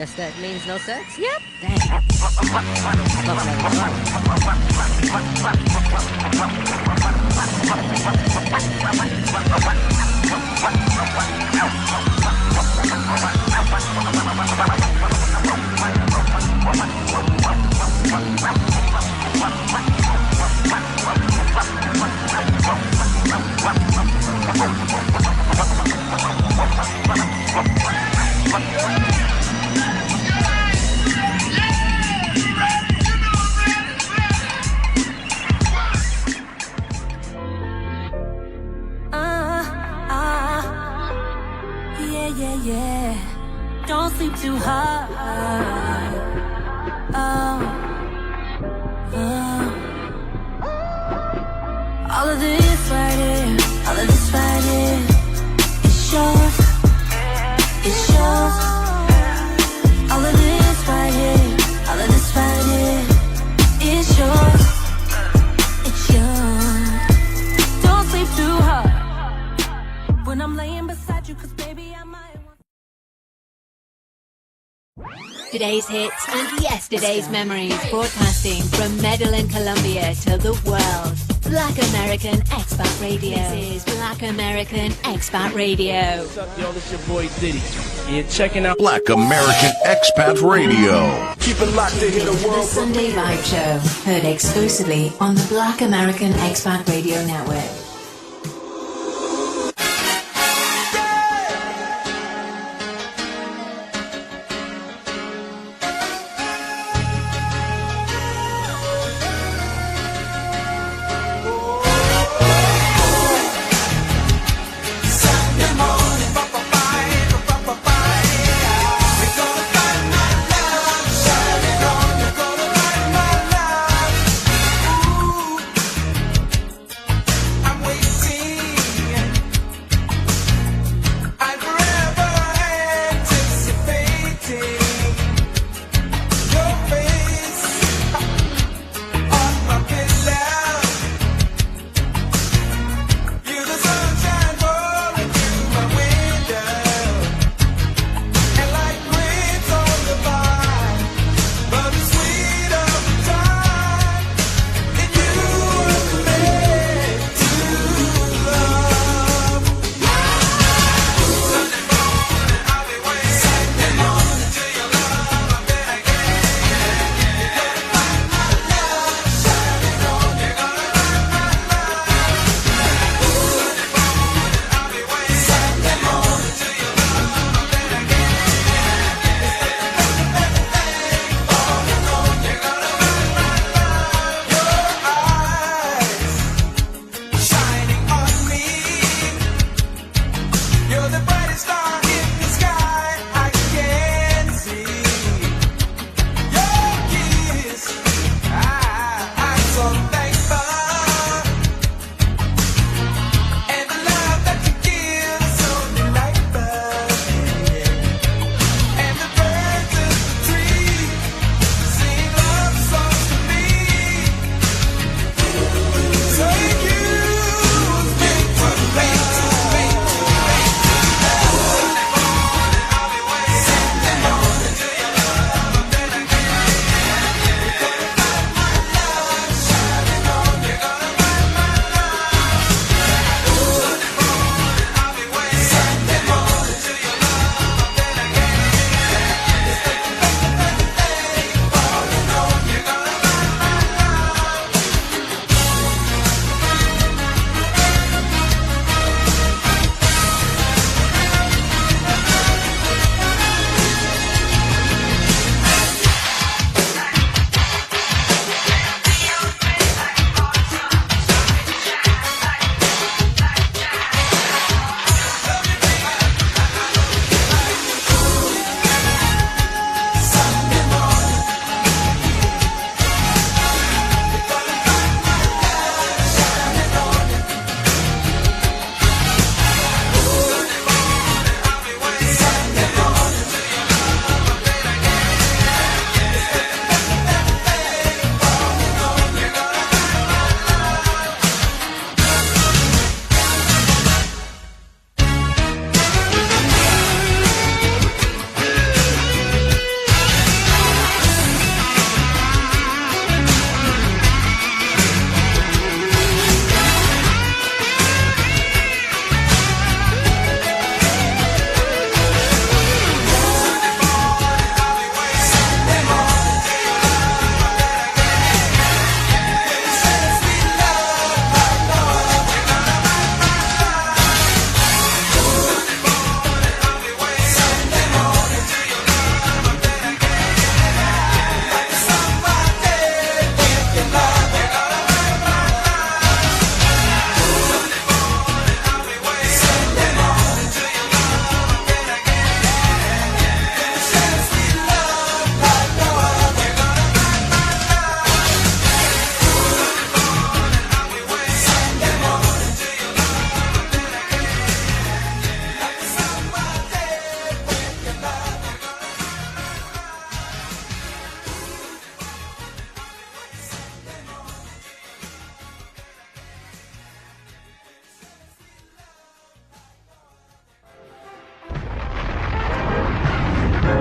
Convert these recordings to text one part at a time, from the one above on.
Guess that means no sex? Yep. Dang. Yeah. Don't sleep too hard. All of this right here, all of this right here, it's yours, it's yours. All of this right here, all of this right here, it's yours, it's yours. Don't sleep too hard when I'm laying beside you, 'cause baby I might. Today's hits and yesterday's memories, broadcasting from Medellin, Colombia to the world. Black American Expat Radio. This is Black American Expat Radio. What's up, yo? This your boy Th.D. You're checking out Black American Expat Radio. Keep it locked to hear the The world. Sunday Vibe Show, heard exclusively on the Black American Expat Radio Network. I'm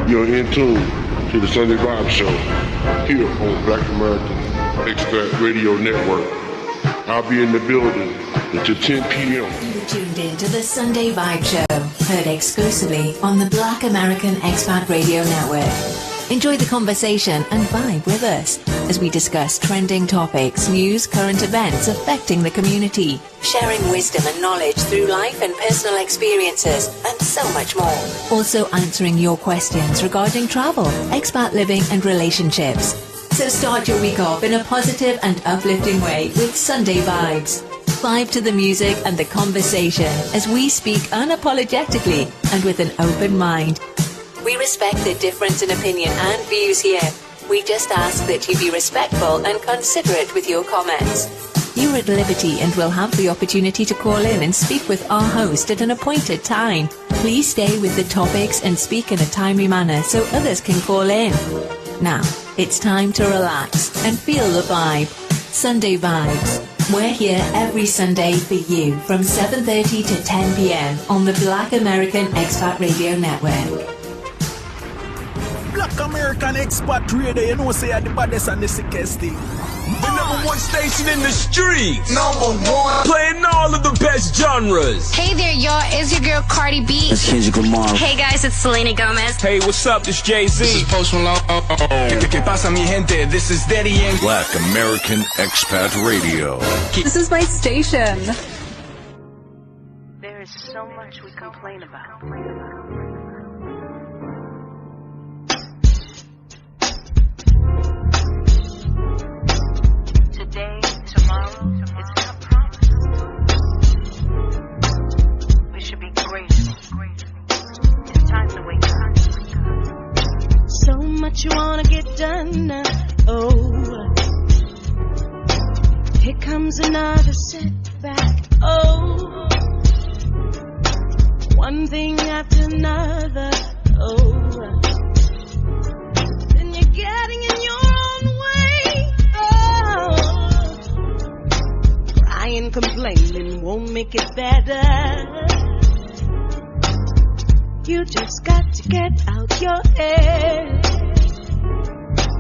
You're in tune to the Sunday Vibe Show here on Black American Expat Radio Network. I'll be in the building until 10 p.m. You're tuned in to the Sunday Vibe Show, heard exclusively on the Black American Expat Radio Network. Enjoy the conversation and vibe with us as we discuss trending topics, news, current events affecting the community, sharing wisdom and knowledge through life and personal experiences, and so much more. Also answering your questions regarding travel, expat living and relationships. So start your week off in a positive and uplifting way with Sunday Vibes. Vibe to the music and the conversation as we speak unapologetically and with an open mind. We respect the difference in opinion and views here. We just ask that you be respectful and considerate with your comments. You're at liberty and will have the opportunity to call in and speak with our host at an appointed time. Please stay with the topics and speak in a timely manner so others can call in. Now, it's time to relax and feel the vibe. Sunday Vibes. We're here every Sunday for you from 7:30 to 10 p.m. on the Black American Expat Radio Network. Black American Expat Radio, you know, say the baddest and the sickest thing. The number one station in the streets. Number one. Playing all of the best genres. Hey there, y'all. It's your girl Cardi B. It's Kendrick Lamar. Hey guys, it's Selena Gomez. Hey, what's up? This Jay-Z. This is Post Malone. ¿Qué pasa, mi gente? This is Th.D. and Black American Expat Radio. This is my station. There is so much we complain about. Today, tomorrow, it's not promised. We should be grateful. It's time to wake up. So much you wanna get done. Oh, here comes another setback. Oh, one thing after another. Oh, then you're getting in your own way. Oh, crying, complaining won't make it better. You just got to get out your head.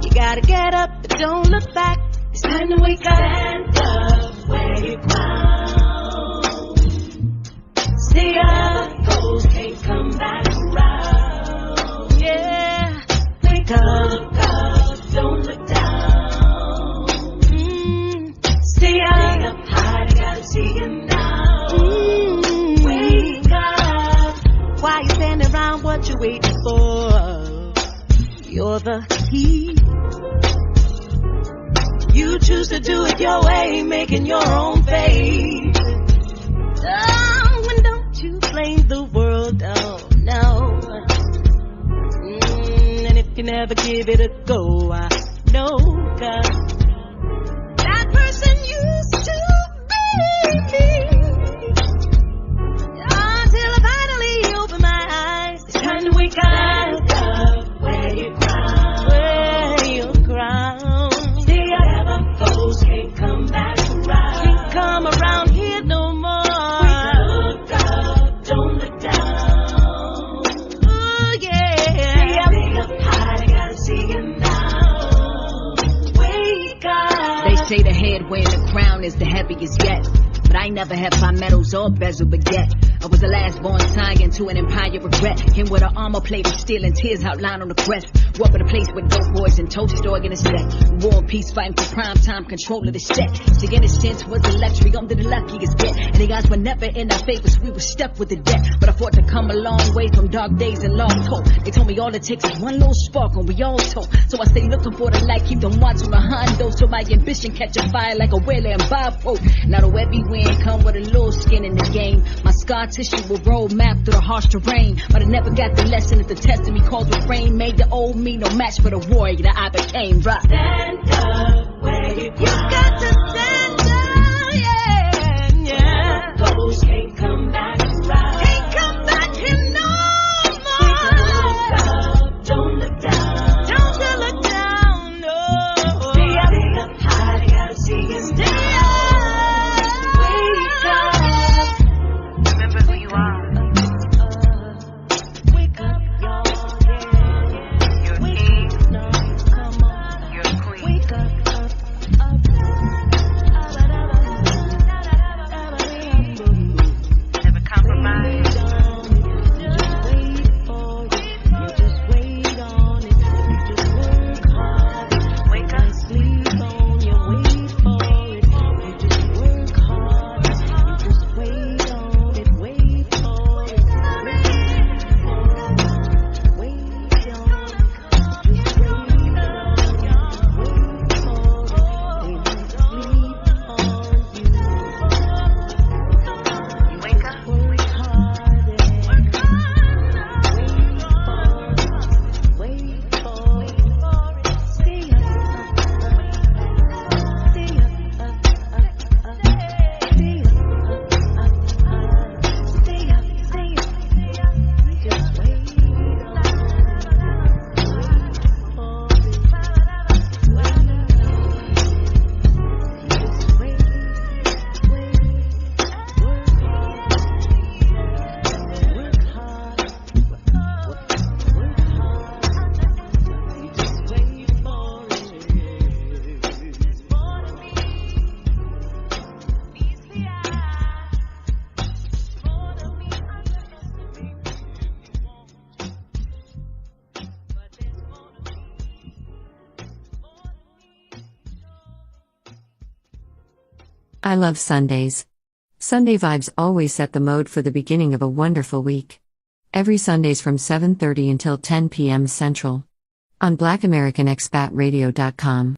You gotta get up, but don't look back. It's time to wake up. Stand up where you're ground. Stay up, goals can't come back around. Yeah, wake up, don't look down. Stay up high, I gotta see you now. Wake up. Why you standing around? What you waiting for? You're the key. You choose to do it your way, making your own fate. Oh, and don't you blame the world, oh no. And if you never give it a go, I know that person used to be me. Until I finally open my eyes, it's time to wake up where you ground, where you ground. Stay up, those can't come back around. Can't come around here no more. Wake up, don't look down. Oh yeah. Stay up high, I gotta see you now. Wake up. They say the head weighing the crown is the heaviest yet. But I never had five medals or bezel baguette. I was the last born son into an empire regret. Him with an armor plate of steel and tears outlined on the crest. Walk with a place with dope boys and toast dog in a set. War and peace fighting for prime time control of the set. See, innocence was the luxury, I'm the luckiest get. And the guys were never in our favors, we were stuck with the debt. But I fought to come a long way from dark days and long cold. They told me all it takes is one little spark and we all told. So I stay looking for the light, keep them watching behind those. So my ambition catch a fire like a whaler and bipolar. Now the webby wind come with a little skin in the game. My scar tissue will roll map through the harsh terrain. But I never got the lesson that the test of me caused refrain. Made the old me no match for the warrior that I became. Right. Stand up where you got to stand up, yeah, yeah. Those can't come back around. Can't come back here no more. Look up, don't look down. Don't you look down, no. Stay up high, I gotta see you. Stay up, wake up. Remember who you are. Wake up, y'all, yeah, yeah. I love Sundays. Sunday vibes always set the mode for the beginning of a wonderful week. Every Sundays from 7:30 until 10 p.m. Central. On BlackAmericanExpatRadio.com.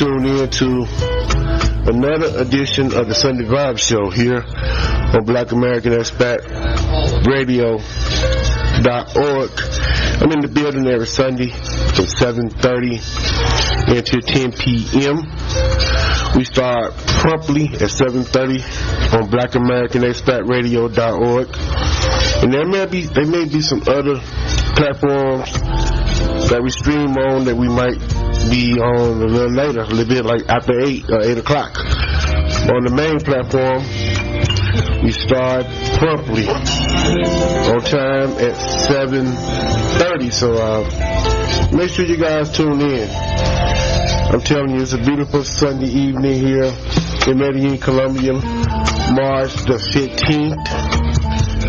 tuned in to another edition of the Sunday Vibe Show here on Black American Expat Radio.org. I'm in the building every Sunday from 7:30 until 10 p.m. We start promptly at 7:30 on Black American Expat Radio.org. And there may be some other platforms that we stream on that we might be on a little later, a little bit like after 8 or 8 o'clock. On the main platform, we start promptly on time at 7:30. So make sure you guys tune in. I'm telling you, it's a beautiful Sunday evening here in Medellin, Colombia, March the 15th.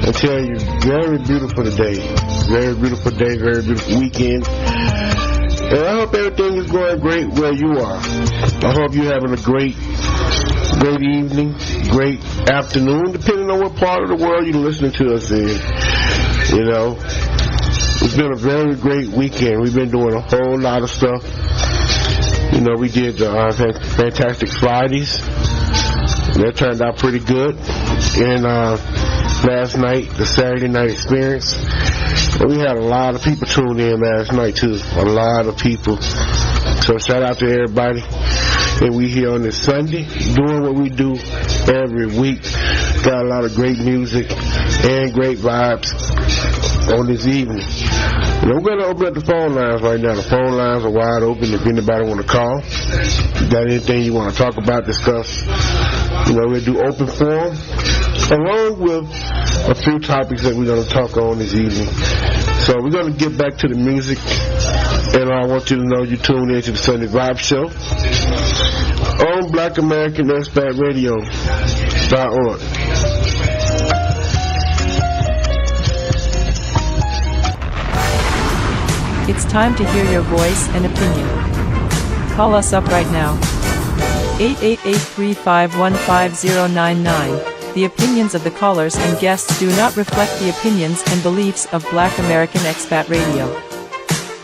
I tell you, very beautiful today. Very beautiful day, very beautiful weekend. And I hope everything is going great where you are. I hope you're having a great evening, great afternoon, depending on what part of the world you're listening to us in. You know, it's been a very great weekend. We've been doing a whole lot of stuff. You know, we did Fantastic Fridays. That turned out pretty good. And last night, the Saturday night experience. And we had a lot of people tune in last night, too. A lot of people. So shout out to everybody. And we here on this Sunday doing what we do every week. Got a lot of great music and great vibes on this evening. And we're going to open up the phone lines right now. The phone lines are wide open if anybody want to call. Got anything you want to talk about, discuss. You know, we'll do open forum along with a few topics that we're going to talk on this evening. So we're going to get back to the music, and I want you to know you tune in to the Sunday Vibe Show on Black American Expat Radio.org. It's time to hear your voice and opinion. Call us up right now. 888-351-5099. The opinions of the callers and guests do not reflect the opinions and beliefs of Black American Expat Radio.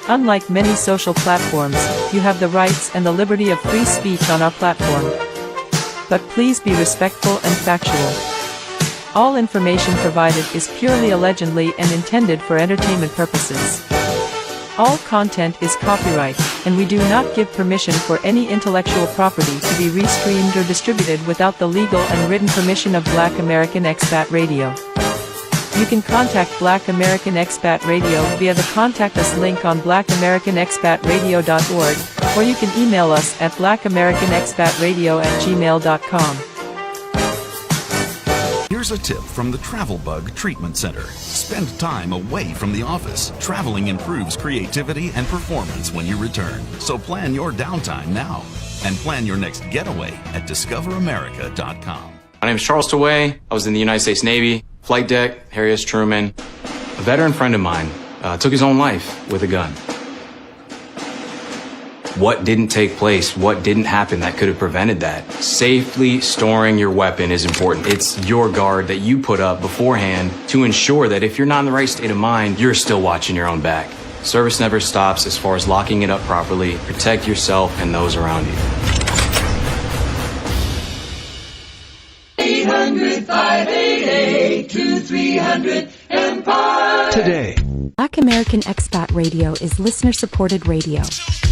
Unlike many social platforms, you have the rights and the liberty of free speech on our platform. But please be respectful and factual. All information provided is purely allegedly and intended for entertainment purposes. All content is copyright, and we do not give permission for any intellectual property to be restreamed or distributed without the legal and written permission of Black American Expat Radio. You can contact Black American Expat Radio via the Contact Us link on blackamericanexpatradio.org, or you can email us at blackamericanexpatradio@gmail.com. Here's a tip from the Travel Bug Treatment Center. Spend time away from the office. Traveling improves creativity and performance when you return. So plan your downtime now and plan your next getaway at discoveramerica.com. My name is Charles Taway. I was in the United States Navy, flight deck, Harry S. Truman. A veteran friend of mine took his own life with a gun. What didn't take place? What didn't happen that could have prevented that? Safely storing your weapon is important. It's your guard that you put up beforehand to ensure that if you're not in the right state of mind, you're still watching your own back. Service never stops as far as locking it up properly. Protect yourself and those around you. 800-588-2300 Empire. Today. Black American Expat Radio is listener-supported radio.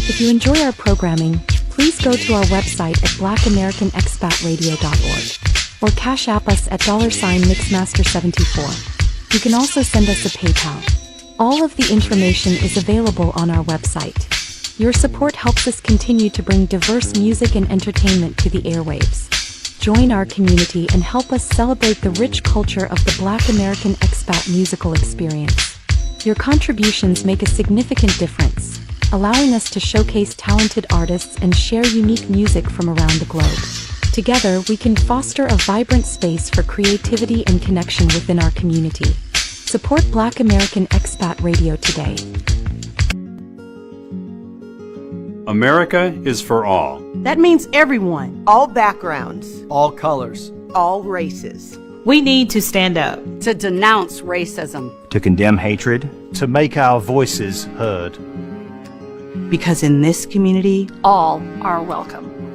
If you enjoy our programming, please go to our website at blackamericanexpatradio.org or cash app us at $Mixmaster74. You can also send us a PayPal. All of the information is available on our website. Your support helps us continue to bring diverse music and entertainment to the airwaves. Join our community and help us celebrate the rich culture of the Black American Expat musical experience. Your contributions make a significant difference, allowing us to showcase talented artists and share unique music from around the globe. Together, we can foster a vibrant space for creativity and connection within our community. Support Black American Expat Radio today. America is for all. That means everyone. All backgrounds. All colors. All races. We need to stand up. To denounce racism. To condemn hatred. To make our voices heard. Because in this community, all are welcome.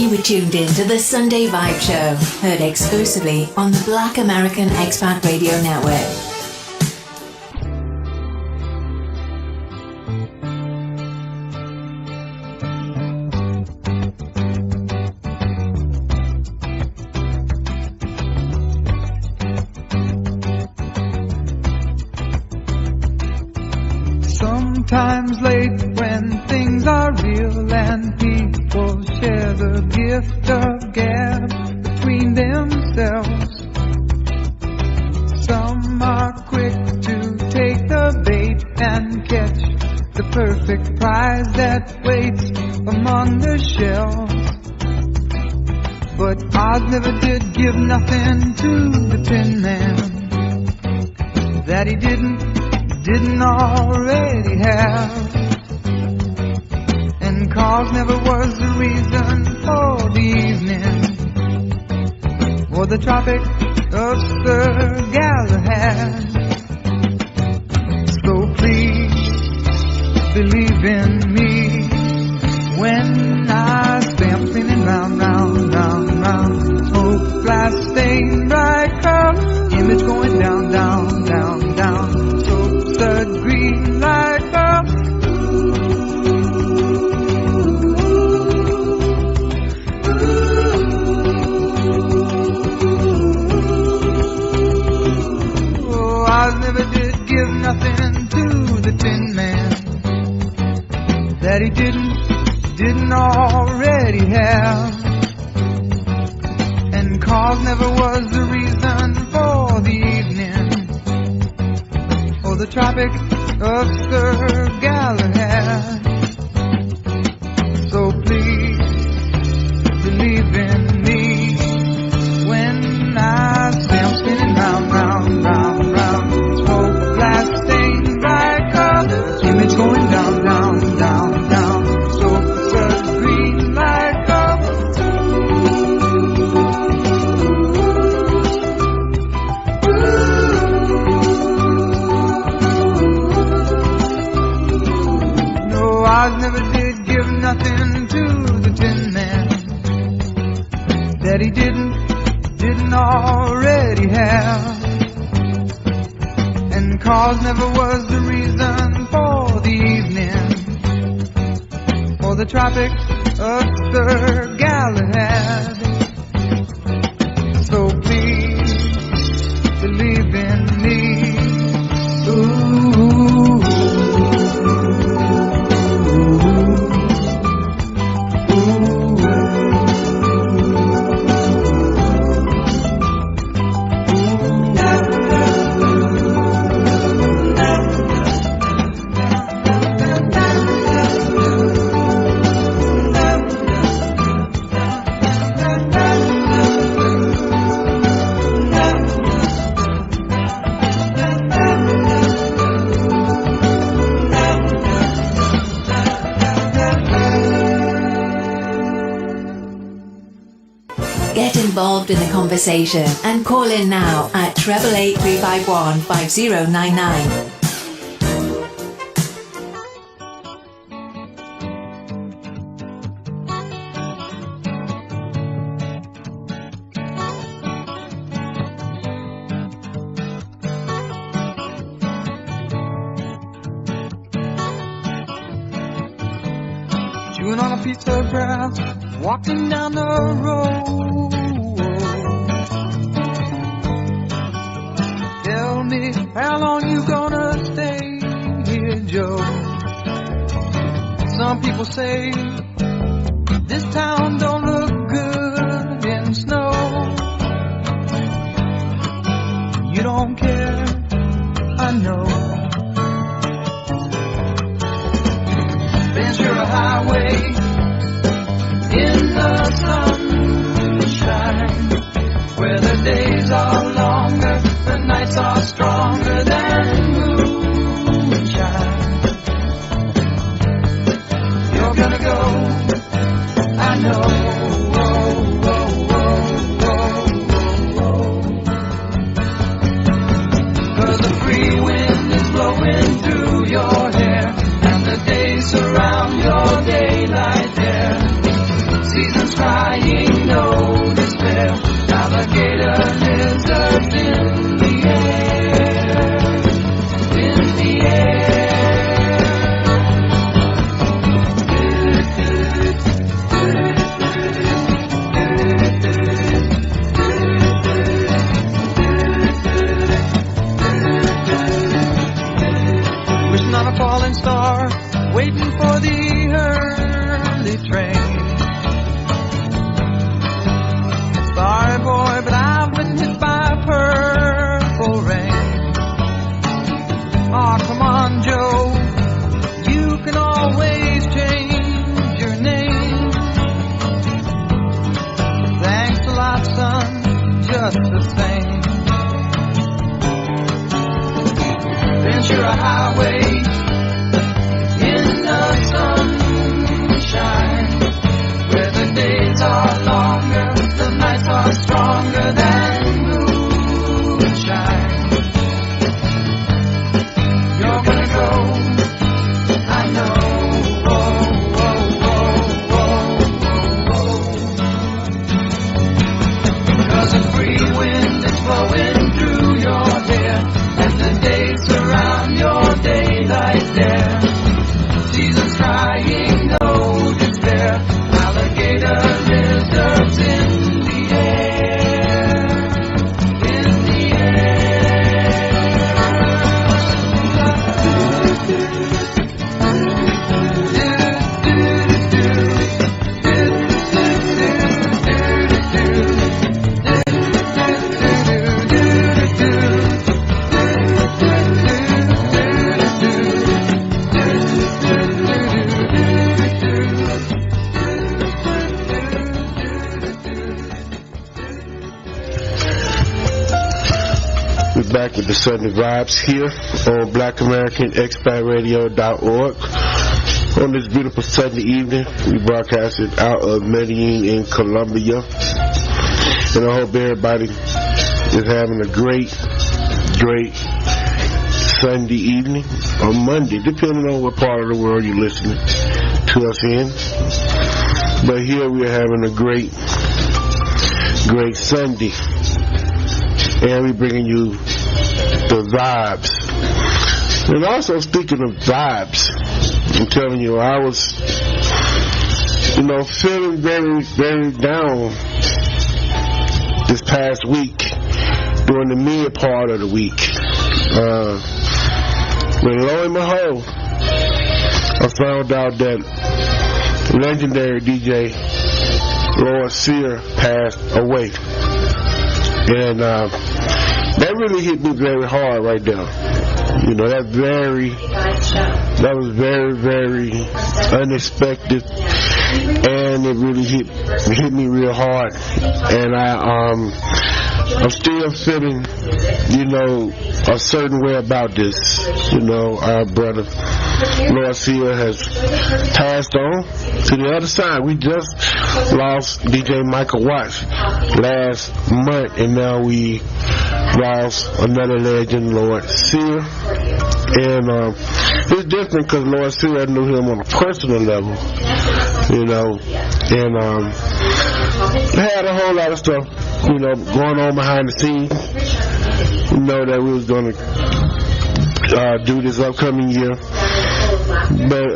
You were tuned in to the Sunday Vibe Show, heard exclusively on the Black American Expat Radio Network. Sometimes late when things are real and people share the gift of gab between themselves. Some are quick to take the bait and catch the perfect prize that waits among the shells. But Oz never did give nothing to the Tin Man that he didn't already have. And cause never was the reason for the evening or the Tropic of Sir Galahad. So please believe in me when I say I'm spinning round, round, round, round. Smoke, glass, stain, bright curl, image going down, down, down, down. The green light bulb. Oh, I never did give nothing to the Tin Man that he didn't already have. And cause never was the reason for the evening or the Tropic of Sir Galahad. So please believe in me when I say I'm spinning round, round, round, round. Smoke, glass, stain, bright color, image going down, down, down, down. So such green light cover. I never did give nothing to the Tin Man that he didn't already have. And cause never was the reason for the evening or the Tropic of Sir Galahad. So please believe in me. Ooh. Get involved in the conversation and call in now at 888-351-5099. Chewing on a piece of grass, walking down the road. Tell me, how long you gonna stay here, Joe? Some people say this town don't look good in snow. You don't care, I know. Ventura Highway in the sunshine, where the days are longer, the nights are stronger than moonshine. You're gonna go much the same. Ventura Highway in the sunshine, where the days are longer, the nights are stronger than moonshine. You're gonna go, I know. Cause a free wind is blowing through your hair, and the days surround your daylight there. Seasons crying, no despair, alligator lizards in the air, in the Back with the Sunday Vibes here on BlackAmericanExpatRadio.org. On this beautiful Sunday evening, we broadcasted out of Medellin in Colombia. And I hope everybody is having a great Sunday evening or Monday, depending on what part of the world you're listening to us in. But here we are having a great Sunday. And we're bringing you the vibes. And also, speaking of vibes, I'm telling you, I was, feeling very, very down this past week, during the mid part of the week. When lo and behold, I found out that legendary DJ Lord Sear passed away. And that really hit me very hard right there. That was very, very unexpected, and it really hit me real hard. And I'm still feeling, a certain way about this. Our brother Lord Sear has passed on to the other side. We just lost DJ Michael Watts last month, and now we lost another legend, Lord Sear. And it's different because Lord Sear, I knew him on a personal level, and had a whole lot of stuff, going on behind the scenes. That we was going to do this upcoming year. But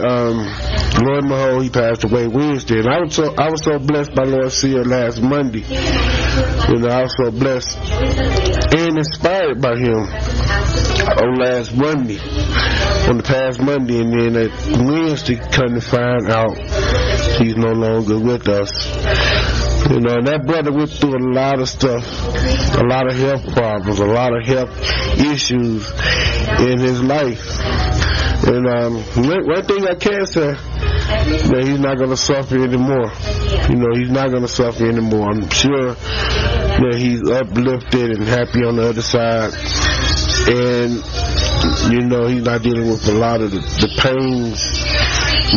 Lord and behold, he passed away Wednesday, and I was so blessed by Lord Sear last Monday. I was so blessed and inspired by him on the past Monday, and then at Wednesday, come to find out he's no longer with us. And that brother went through a lot of stuff, a lot of health problems, a lot of health issues in his life. And one thing I can say, that he's not going to suffer anymore. He's not going to suffer anymore. I'm sure that he's uplifted and happy on the other side. And, he's not dealing with a lot of the pains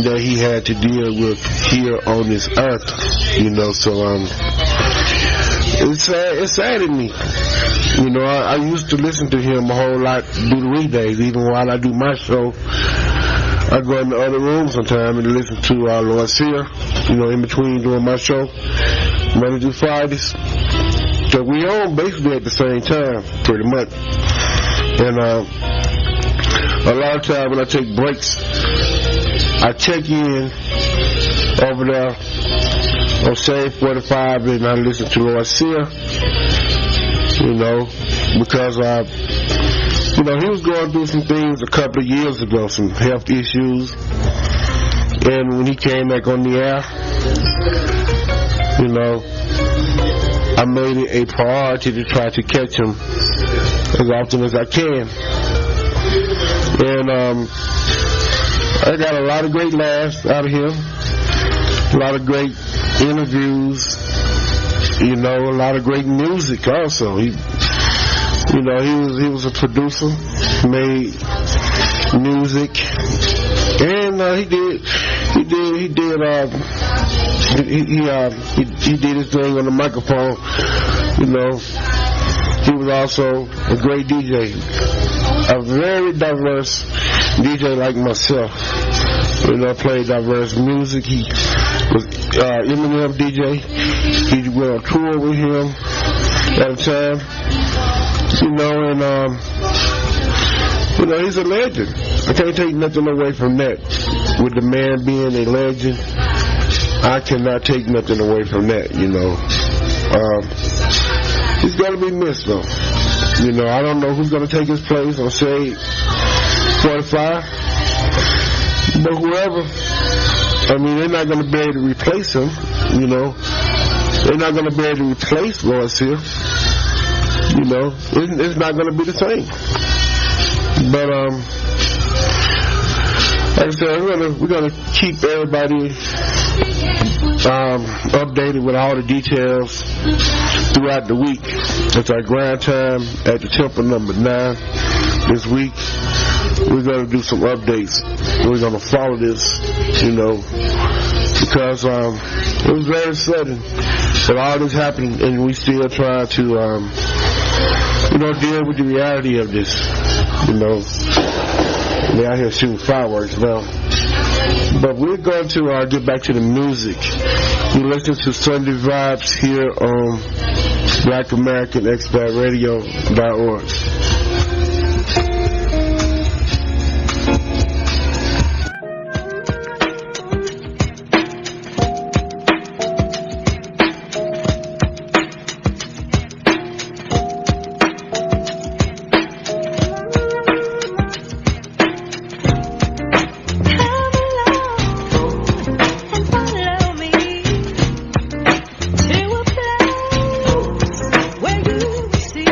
that he had to deal with here on this earth. So it's sad to me. I used to listen to him a whole lot, do the weekdays, even while I do my show. I go in the other room sometime and listen to Lord Sear, in between doing my show, Monday through Fridays. So we on basically at the same time, pretty much. And a lot of times when I take breaks, I check in over there on Shade 45 and I listen to Lord Sear, because he was going through some things a couple of years ago, some health issues. And when he came back on the air, I made it a priority to try to catch him as often as I can. And I got a lot of great laughs out of him, a lot of great interviews, you know, a lot of great music also. He was a producer, made music, and he did his thing on the microphone. You know, he was also a great DJ, a very diverse DJ like myself. You know, played diverse music. He was Eminem DJ. He went on tour with him at a time. You know, and you know, he's a legend. I can't take nothing away from that. With the man being a legend, I cannot take nothing away from that. You know, he's gonna be missed though. You know, I don't know who's gonna take his place on Shade 45, but whoever. I mean, they're not gonna be able to replace him. You know, they're not gonna be able to replace Lois here. You know, it's not going to be the same. But like I said, we're gonna keep everybody updated with all the details throughout the week. It's our grind time at the Temple number 9 this week. We're gonna do some updates. We're gonna follow this, you know, because it was very sudden that all this happened, and we still try to you know, deal with the reality of this. You know, they're out here shooting fireworks now. But we're going to get back to the music. You listen to Sunday Vibes here on BlackAmericanExpatRadio.org. Where you see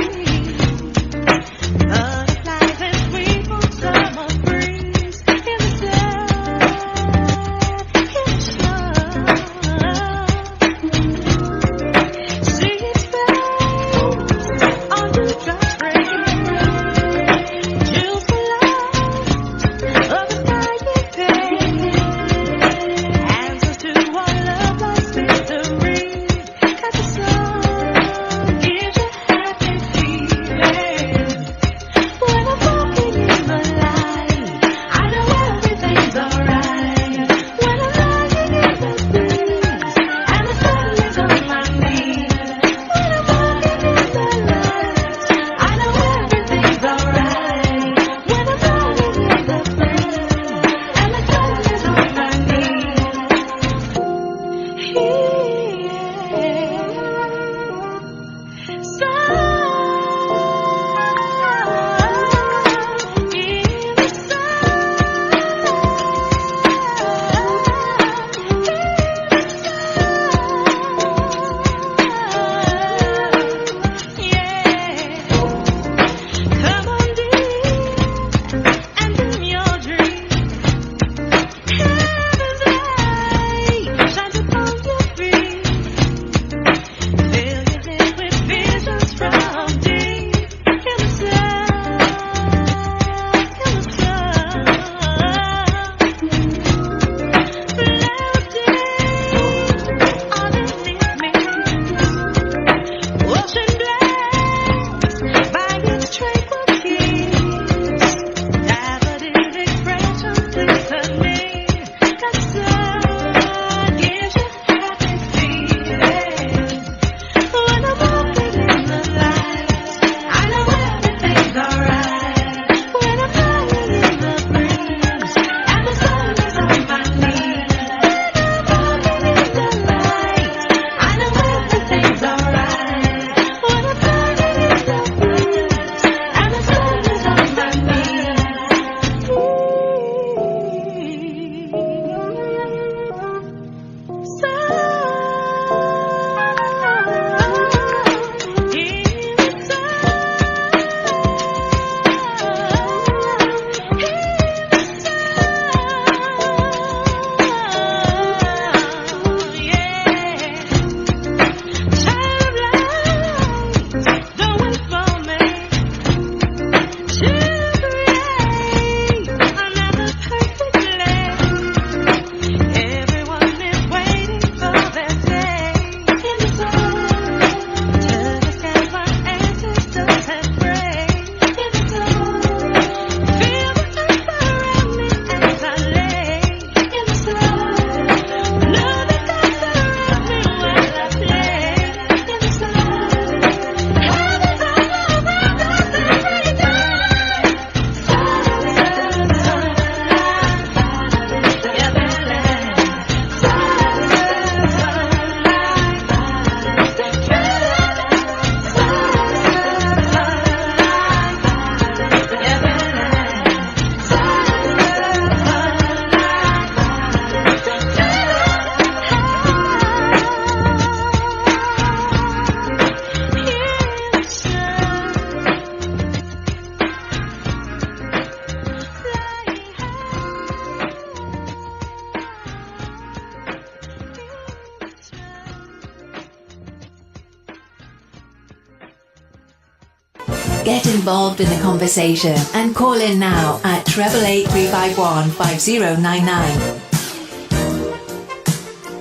Get involved in the conversation and call in now at 888-351-5099.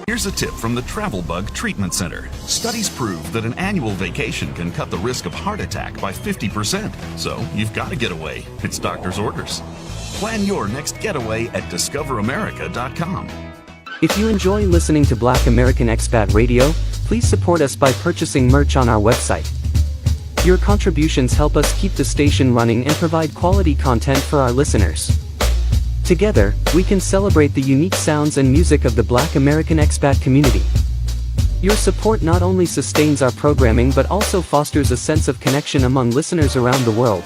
Here's a tip from the Travel Bug Treatment Center. Studies prove that an annual vacation can cut the risk of heart attack by 50%. So you've got to get away. It's doctor's orders. Plan your next getaway at discoveramerica.com. If you enjoy listening to Black American Expat Radio, please support us by purchasing merch on our website. Your contributions help us keep the station running and provide quality content for our listeners. Together, we can celebrate the unique sounds and music of the Black American expat community. Your support not only sustains our programming but also fosters a sense of connection among listeners around the world.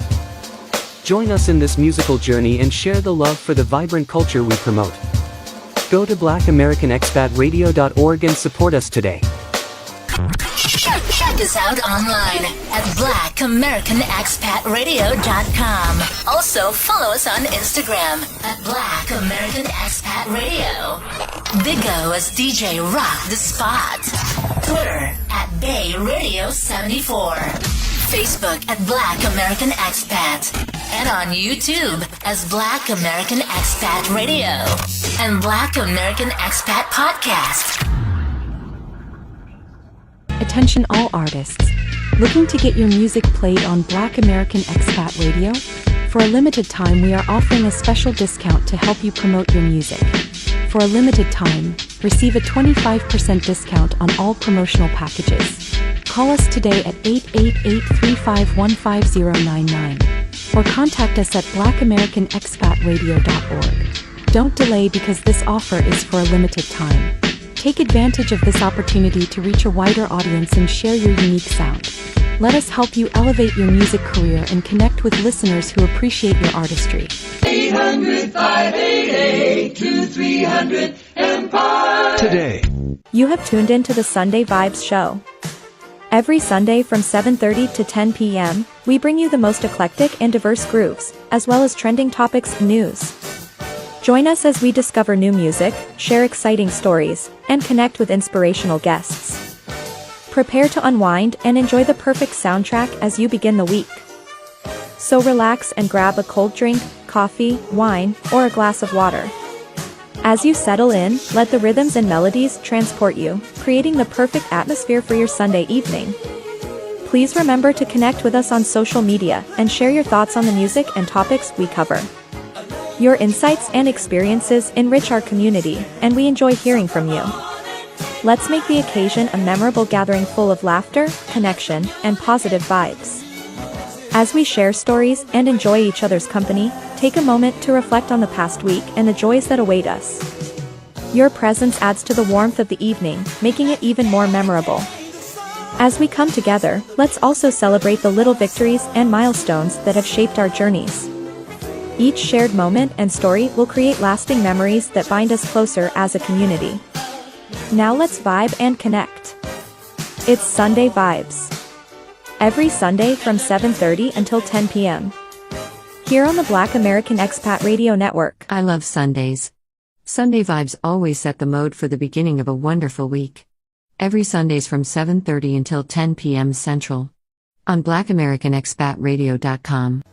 Join us in this musical journey and share the love for the vibrant culture we promote. Go to blackamericanexpatradio.org and support us today. Check us out online at blackamericanexpatradio.com. Also, follow us on Instagram at Black American Expat Radio. Big O as DJ Rock the Spot. Twitter at Bay Radio 74. Facebook at Black American Expat. And on YouTube as Black American Expat Radio and Black American Expat Podcast. Attention all artists. Looking to get your music played on Black American Expat Radio? For a limited time we are offering a special discount to help you promote your music. For a limited time, receive a 25% discount on all promotional packages. Call us today at 888-351-5099 or contact us at blackamericanexpatradio.org. Don't delay because this offer is for a limited time. Take advantage of this opportunity to reach a wider audience and share your unique sound. Let us help you elevate your music career and connect with listeners who appreciate your artistry. 800-588-2300 Today. You have tuned into the Sunday Vibes Show. Every Sunday from 7:30 to 10 p.m., we bring you the most eclectic and diverse grooves, as well as trending topics and news. Join us as we discover new music, share exciting stories, and connect with inspirational guests. Prepare to unwind and enjoy the perfect soundtrack as you begin the week. So relax and grab a cold drink, coffee, wine, or a glass of water. As you settle in, let the rhythms and melodies transport you, creating the perfect atmosphere for your Sunday evening. Please remember to connect with us on social media and share your thoughts on the music and topics we cover. Your insights and experiences enrich our community, and we enjoy hearing from you. Let's make the occasion a memorable gathering full of laughter, connection, and positive vibes. As we share stories and enjoy each other's company, take a moment to reflect on the past week and the joys that await us. Your presence adds to the warmth of the evening, making it even more memorable. As we come together, let's also celebrate the little victories and milestones that have shaped our journeys. Each shared moment and story will create lasting memories that bind us closer as a community. Now let's vibe and connect. It's Sunday Vibes. Every Sunday from 7:30 until 10 p.m. Here on the Black American Expat Radio Network. I love Sundays. Sunday vibes always set the mode for the beginning of a wonderful week. Every Sundays from 7:30 until 10 p.m. Central. On blackamericanexpatradio.com.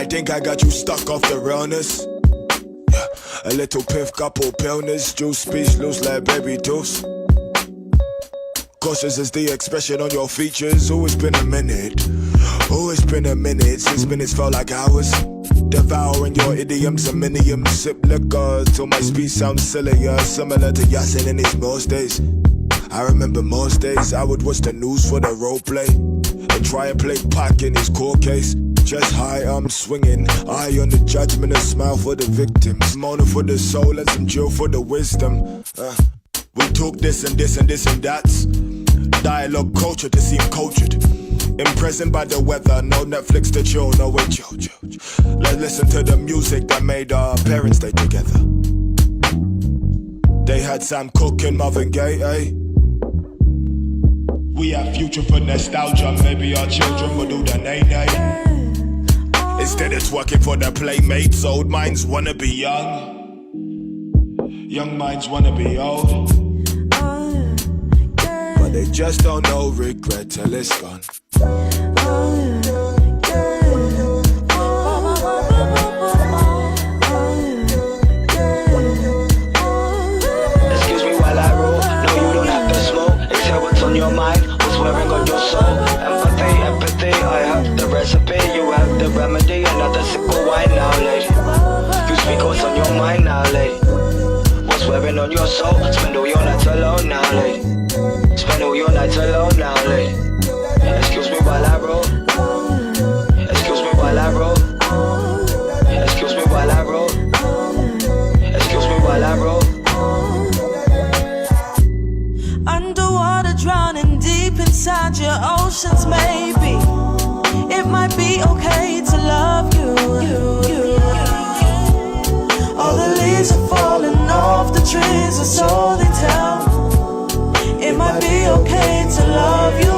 I think I got you stuck off the realness. Yeah. A little piff, couple pillness, juice, speech loose like baby juice. Cautious is the expression on your features. Oh, it's been a minute. Oh, it's been a minute. 6 minutes felt like hours. Devouring your idioms, a minium. Sip liquor till my speech sounds sillier. Similar to Yasin in these most days. I remember most days I would watch the news for the role play and try and play Pac in his court case. Just high, I'm swinging, eye on the judgment, a smile for the victims, moaning for the soul and some jail for the wisdom. We took this and this and this and that. Dialogue culture to seem cultured. Imprisoned by the weather, no Netflix to chill, no way, chill. Let's listen to the music that made our parents stay together. They had Sam Cooke and Marvin Gaye, eh? We have future for nostalgia, maybe our children will do the nay-nay. Instead of twerking for their playmates, old minds wanna be young. Young minds wanna be old. But they just don't know regret till it's gone. Excuse me while I roll. No, you don't have to smoke. Except what's on your mind, what's wearing on your soul. Empathy, I have the recipe, you have the remedy. Another sip of wine now, lady. You speak what's on your mind now, lady. What's wearing on your soul? Spend all your nights alone now, lady. Spend all your nights alone now, lady. Excuse me while I roll. Excuse me while I roll. Excuse me while I roll. Excuse me while I roll. Underwater, drowning deep inside your oceans, maybe it might be okay to love you. All the leaves are falling off the trees, and so they tell. It might be okay to love you.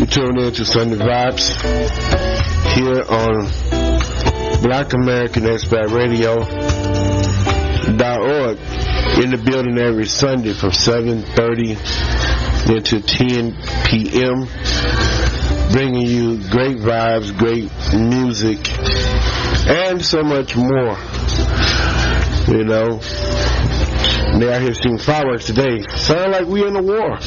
Tune in to Sunday Vibes here on Black American Expat Radio.org. In the building every Sunday from 7:30 until 10 p.m. bringing you great vibes, great music, and so much more. You know, they out here seeing fireworks today. Sound like we in a war.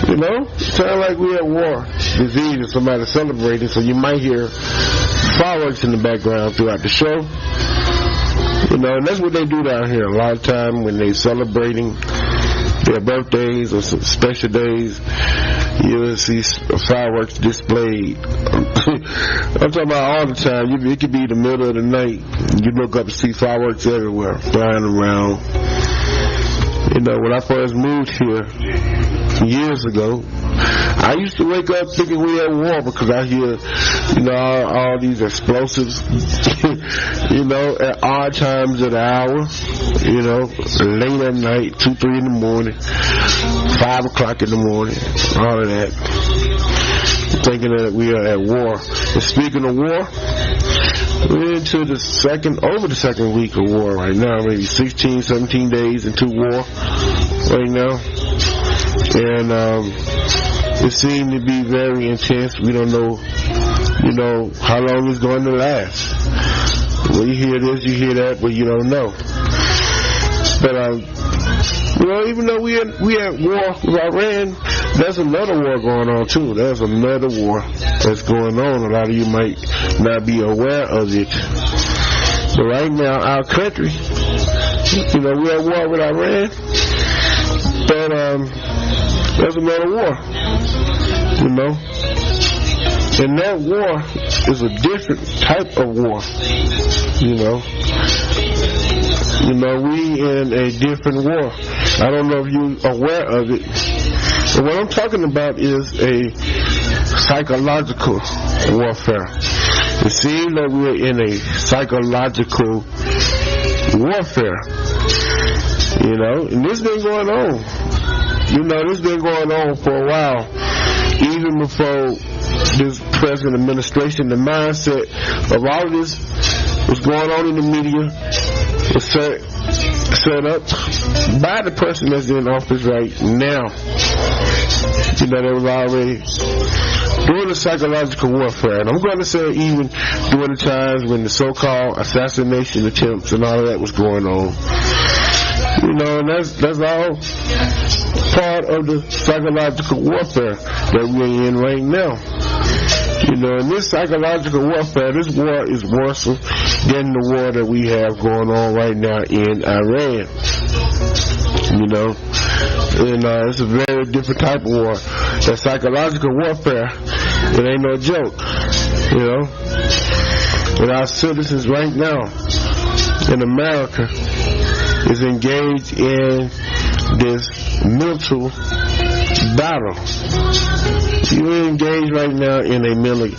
You know, sound like we at war. Disease or somebody celebrating, so you might hear fireworks in the background throughout the show. You know, and that's what they do down here. A lot of time when they celebrating their birthdays or some special days, you'll see fireworks displayed. I'm talking about all the time. It could be the middle of the night. You look up and see fireworks everywhere, flying around. You know, when I first moved here years ago, I used to wake up thinking we at war because I hear, you know, all these explosives, you know, at odd times of the hour, you know, late at night, 2, 3 in the morning, 5 o'clock in the morning, all of that, thinking that we are at war. And speaking of war, we're into the second week of war right now, maybe 16, 17 days into war right now. And it seemed to be very intense. We don't know, you know, how long it's going to last. Well, you hear this, you hear that, but you don't know. But even though we at war with Iran, there's another war going on too. There's another war that's going on. A lot of you might not be aware of it. But right now, our country, we're at war with Iran. But there's another war. And that war is a different type of war. We in a different war. I don't know if you're aware of it. But what I'm talking about is a psychological warfare. It seems that we're in a psychological warfare. And this been going on. This been going on for a while. Even before this present administration, the mindset of all of this was going on in the media was set up by the person that's in office right now. They was already doing the psychological warfare. And I'm going to say even during the times when the so-called assassination attempts and all of that was going on. And that's all part of the psychological warfare that we're in right now. And this psychological warfare, this war is worse than the war that we have going on right now in Iran. And it's a very different type of war. That psychological warfare, it ain't no joke. And our citizens right now in America is engaged in this mental battle. You're engaged right now in a mental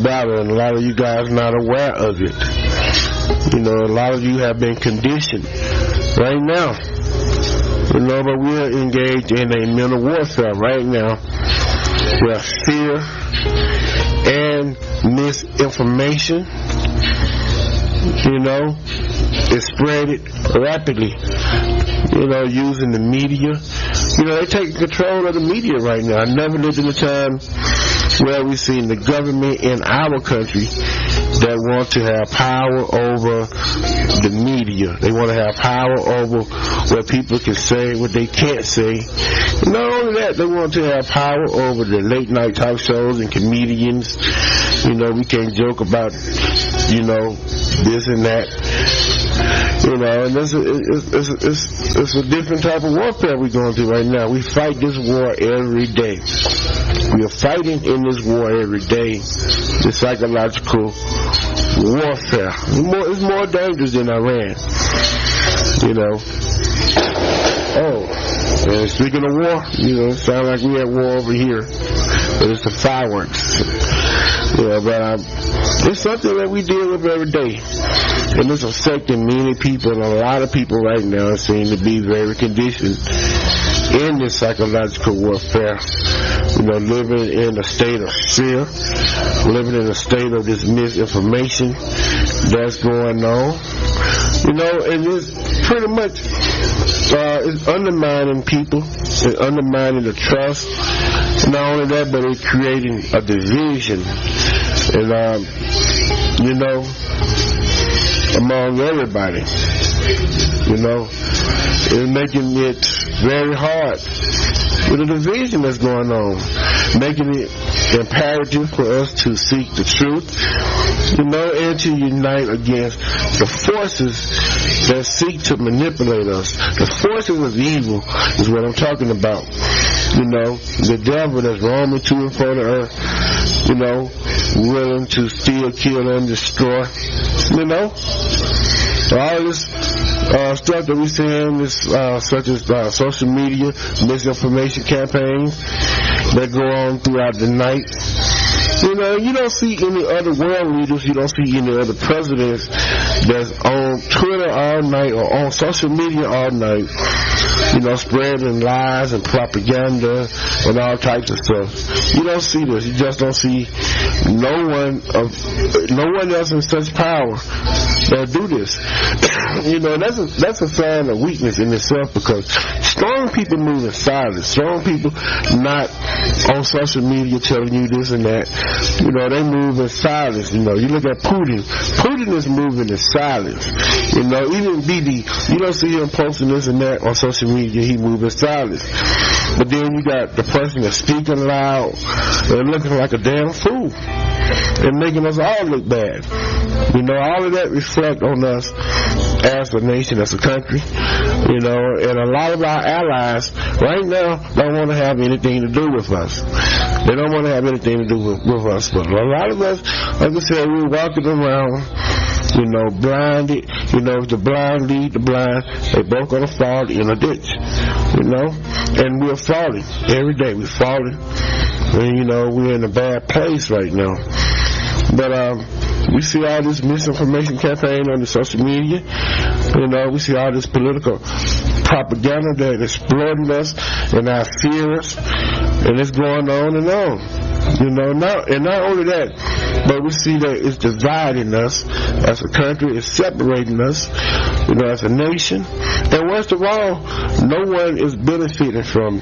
battle, and a lot of you guys are not aware of it. A lot of you have been conditioned right now. But we're engaged in a mental warfare right now where fear and misinformation, is spread rapidly. Using the media. They're taking control of the media right now. I never lived in a time where we've seen the government in our country that want to have power over the media. They want to have power over what people can say, what they can't say. And not only that, they want to have power over the late night talk shows and comedians. We can't joke about, this and that. And it's a different type of warfare we're going through right now. We fight this war every day. We are fighting in this war every day. The psychological warfare. It's more dangerous than Iran. And speaking of war, it sounds like we're at war over here. But it's the fireworks. But it's something that we deal with every day. And it's affecting many people, and a lot of people right now seem to be very conditioned in this psychological warfare. Living in a state of fear, living in a state of this misinformation that's going on. And it's pretty much it's undermining people, it's undermining the trust. Not only that, but it's creating a division. And among everybody. It's making it very hard with the division that's going on, making it imperative for us to seek the truth, and to unite against the forces that seek to manipulate us. The forces of evil is what I'm talking about. The devil that's roaming to and fro the earth, willing to steal, kill, and destroy. All this stuff that we seeing, such as social media, misinformation campaigns that go on throughout the night. You don't see any other world leaders, you don't see any other presidents that's on Twitter all night or on social media all night, spreading lies and propaganda and all types of stuff. You don't see this. You just don't see no one else in such power do this. That's a sign of weakness in itself, because strong people move in silence. Strong people not on social media telling you this and that. They move in silence. You look at Putin. Putin is moving in silence. Even Th.D, you don't see him posting this and that on social media. He moves in silence. But then you got the person that's speaking loud and looking like a damn fool and making us all look bad. All of that reflect on us as a nation, as a country. And a lot of our allies right now don't want to have anything to do with us. They don't want to have anything to do with us. But a lot of us, like I said, we're walking around, blinded. If the blind lead the blind, they both gonna fall in a ditch. And we're falling every day. We're falling, and we're in a bad place right now. But we see all this misinformation campaign on the social media. We see all this political propaganda that is exploiting us and our fears, and it's going on and on. And not only that, but we see that it's dividing us as a country, it's separating us, as a nation. And worst of all, no one is benefiting from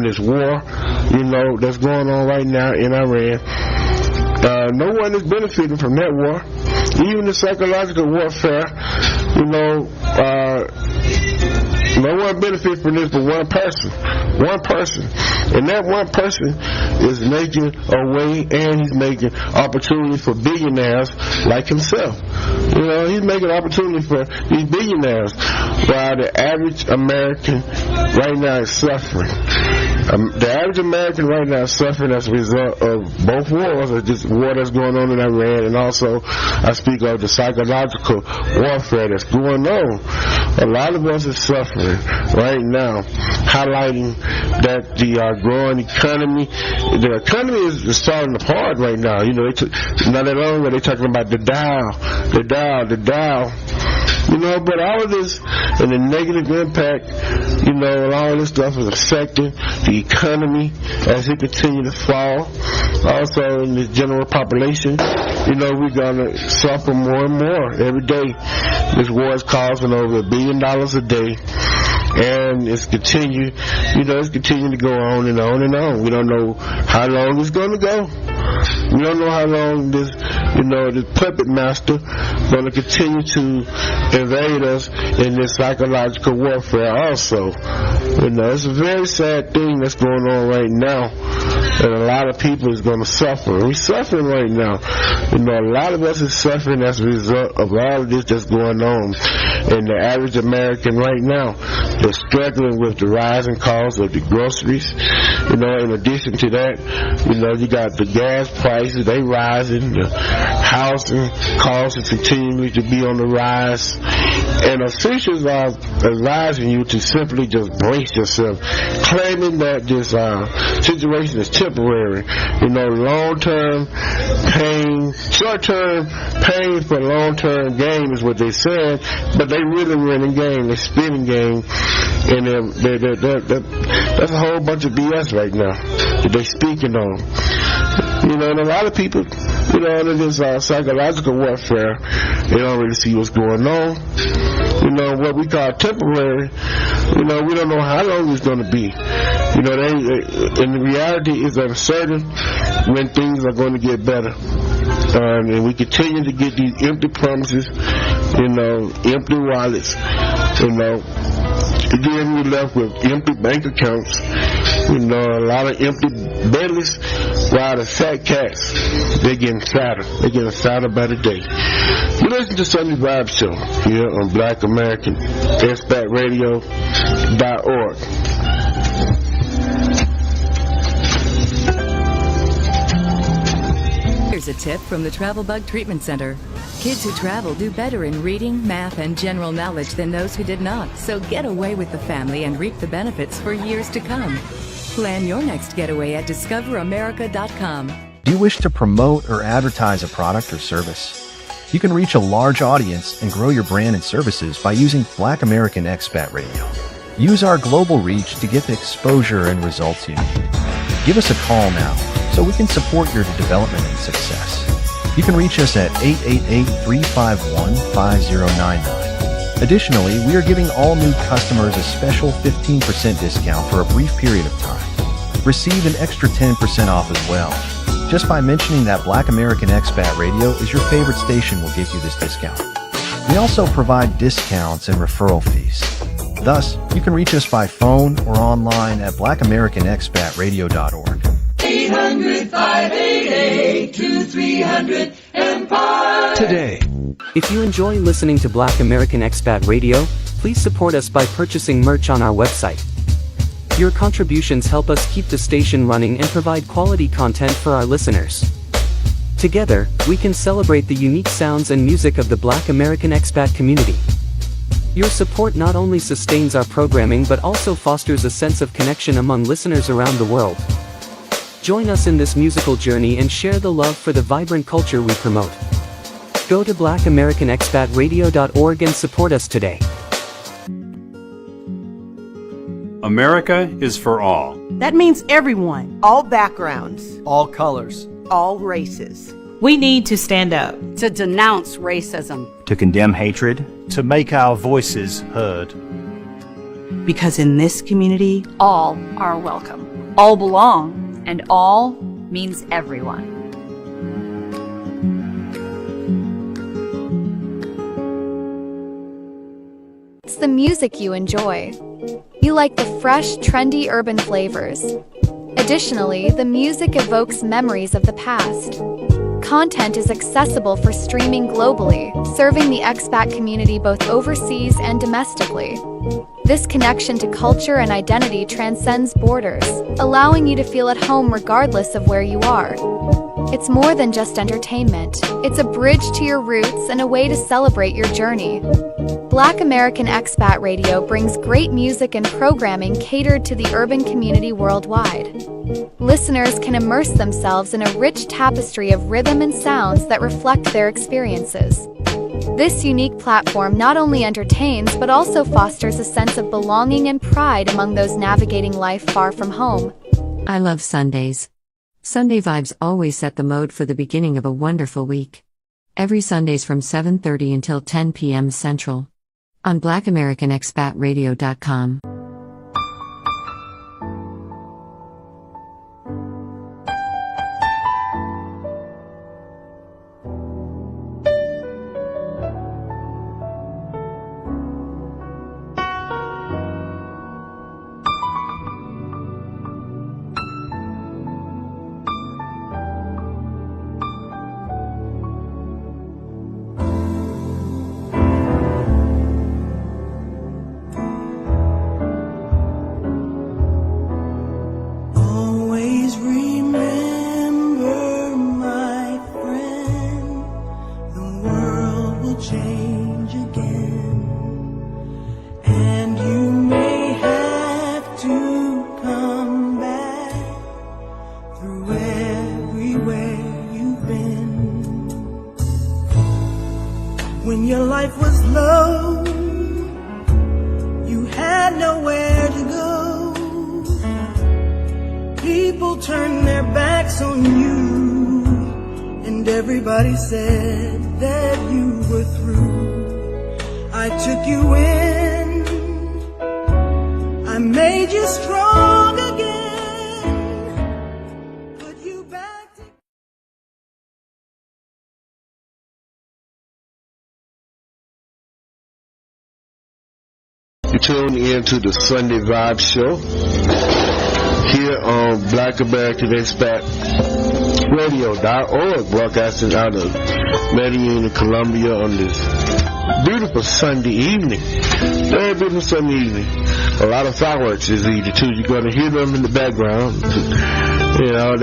this war, that's going on right now in Iran. No one is benefiting from that war. Even the psychological warfare, no one benefits from this but one person. One person. And that one person is making a way, and he's making opportunity for billionaires like himself. He's making opportunity for these billionaires, while the average American right now is suffering. The average American right now is suffering as a result of both wars, of this war that's going on in Iran, and also I speak of the psychological warfare that's going on. A lot of us is suffering right now, highlighting that the growing economy, the economy is falling apart right now. Not that long ago they're talking about the Dow. But all of this and the negative impact, and all of this stuff is affecting the economy as it continues to fall. Also in the general population, we're going to suffer more and more every day. This war is costing over $1 billion a day. And it's continuing to go on and on and on. We don't know how long it's going to go. We don't know how long this puppet master going to continue to invade us in this psychological warfare also. It's a very sad thing that's going on right now. And a lot of people is going to suffer. We're suffering right now. A lot of us is suffering as a result of all of this that's going on. And the average American right now, they're struggling with the rising cost of the groceries. In addition to that, you got the gas prices, they rising. The housing costs are continuing to be on the rise. And officials are advising you to simply just brace yourself, claiming that this situation is temporary. Long-term pain, short-term pain for long-term gain is what they said, but they really winning game, they're spinning game, and that's a whole bunch of BS right now that they're speaking on. And a lot of people, under this psychological warfare, they don't really see what's going on. What we call temporary, we don't know how long it's going to be. And the reality is uncertain when things are going to get better. And we continue to get these empty promises, empty wallets, Again, we're left with empty bank accounts, a lot of empty bellies, while the fat cats, they're getting fatter. They're getting fatter by the day. You listen to Sunday Vibe Show here on Black American Expat Radio.org. Here's a tip from the Travel Bug Treatment Center. Kids who travel do better in reading, math, and general knowledge than those who did not. So get away with the family and reap the benefits for years to come. Plan your next getaway at discoveramerica.com. Do you wish to promote or advertise a product or service? You can reach a large audience and grow your brand and services by using Black American Expat Radio. Use our global reach to get the exposure and results you need. Give us a call now so we can support your development and success. You can reach us at 888-351-5099. Additionally, we are giving all new customers a special 15% discount for a brief period of time. Receive an extra 10% off as well. Just by mentioning that Black American Expat Radio is your favorite station will give you this discount. We also provide discounts and referral fees. Thus, you can reach us by phone or online at blackamericanexpatradio.org. 800-588-2300 Empire. Today. If you enjoy listening to Black American Expat Radio, please support us by purchasing merch on our website. Your contributions help us keep the station running and provide quality content for our listeners. Together, we can celebrate the unique sounds and music of the Black American expat community. Your support not only sustains our programming but also fosters a sense of connection among listeners around the world. Join us in this musical journey and share the love for the vibrant culture we promote. Go to blackamericanexpatradio.org and support us today. America is for all. That means everyone, all backgrounds, all colors, all races. We need to stand up, to denounce racism, to condemn hatred, to make our voices heard. Because in this community, all are welcome, all belong, and all means everyone. It's the music you enjoy. You like the fresh, trendy urban flavors. Additionally, the music evokes memories of the past. Content is accessible for streaming globally, serving the expat community both overseas and domestically. This connection to culture and identity transcends borders, allowing you to feel at home regardless of where you are. It's more than just entertainment. It's a bridge to your roots and a way to celebrate your journey. Black American Expat Radio brings great music and programming catered to the urban community worldwide. Listeners can immerse themselves in a rich tapestry of rhythm and sounds that reflect their experiences. This unique platform not only entertains but also fosters a sense of belonging and pride among those navigating life far from home. I love Sundays. Sunday vibes always set the mode for the beginning of a wonderful week. Every Sundays from 7:30 until 10 p.m. Central. On blackamericanexpatradio.com. When your life was low, you had nowhere to go. People turned their backs on you, and everybody said that you were through. I took you in, I made you strong again, put you back together. You tune in to the Sunday Vibe Show here on Black American Expat Radio.org, broadcasting out of Medellin, Colombia on this beautiful Sunday evening. Very beautiful Sunday evening. A lot of fireworks this evening too. You're going to hear them in the background. You know,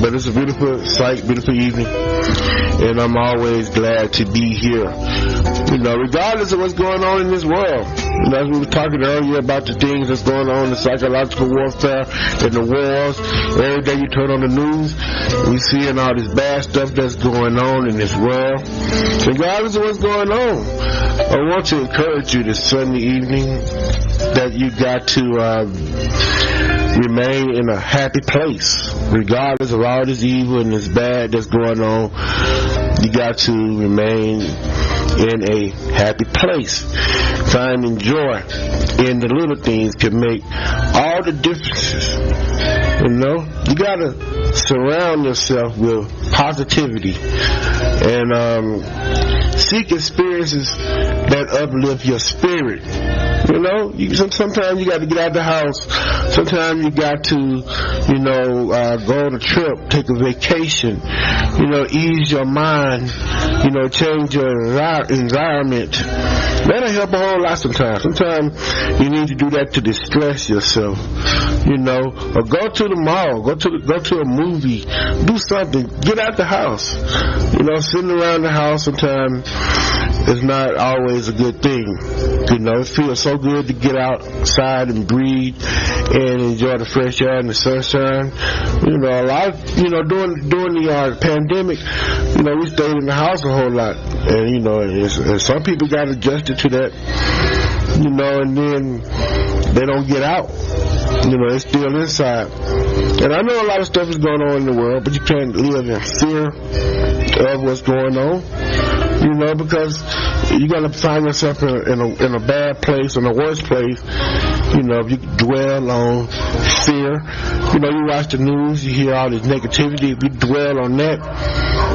but it's a beautiful sight, beautiful evening. And I'm always glad to be here. You know, regardless of what's going on in this world. You know, as we were talking earlier about the things that's going on, the psychological warfare and the wars. Every day you turn on the news, we seeing all this bad stuff that's going on in this world. Regardless of what's going on, I want to encourage you this Sunday evening that you got to remain in a happy place, regardless of all this evil and this bad that's going on. You got to remain in a happy place. Finding joy in the little things can make all the differences. You know, you gotta surround yourself with positivity and seek experiences that uplift your spirit. You know, sometimes you got to get out of the house. Sometimes you got to, go on a trip, take a vacation, ease your mind, change your environment. That'll help a whole lot sometimes. Sometimes you need to do that to distress yourself, or go to the mall, go to a movie, do something, get out the house. Sitting around the house sometimes is not always a good thing. It feels so good to get outside and breathe and enjoy the fresh air and the sunshine. A lot of, during the pandemic, we stayed in the house a whole lot. And, and some people got adjusted to that, and then they don't get out. They're still inside. And I know a lot of stuff is going on in the world, but you can't live in fear of what's going on. Because you're going to find yourself in a bad place, in a worse place, if you dwell on fear. You watch the news, you hear all this negativity. If you dwell on that,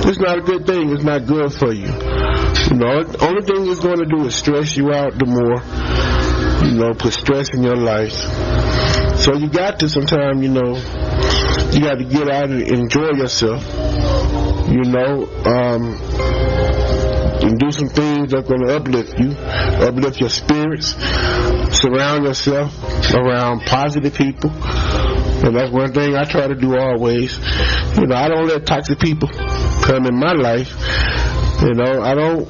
it's not a good thing. It's not good for you. The only thing it's going to do is stress you out the more, put stress in your life. So you got to sometimes, you got to get out and enjoy yourself, and do some things that are going to uplift you, uplift your spirits. Surround yourself around positive people. And that's one thing I try to do always. I don't let toxic people come in my life. I don't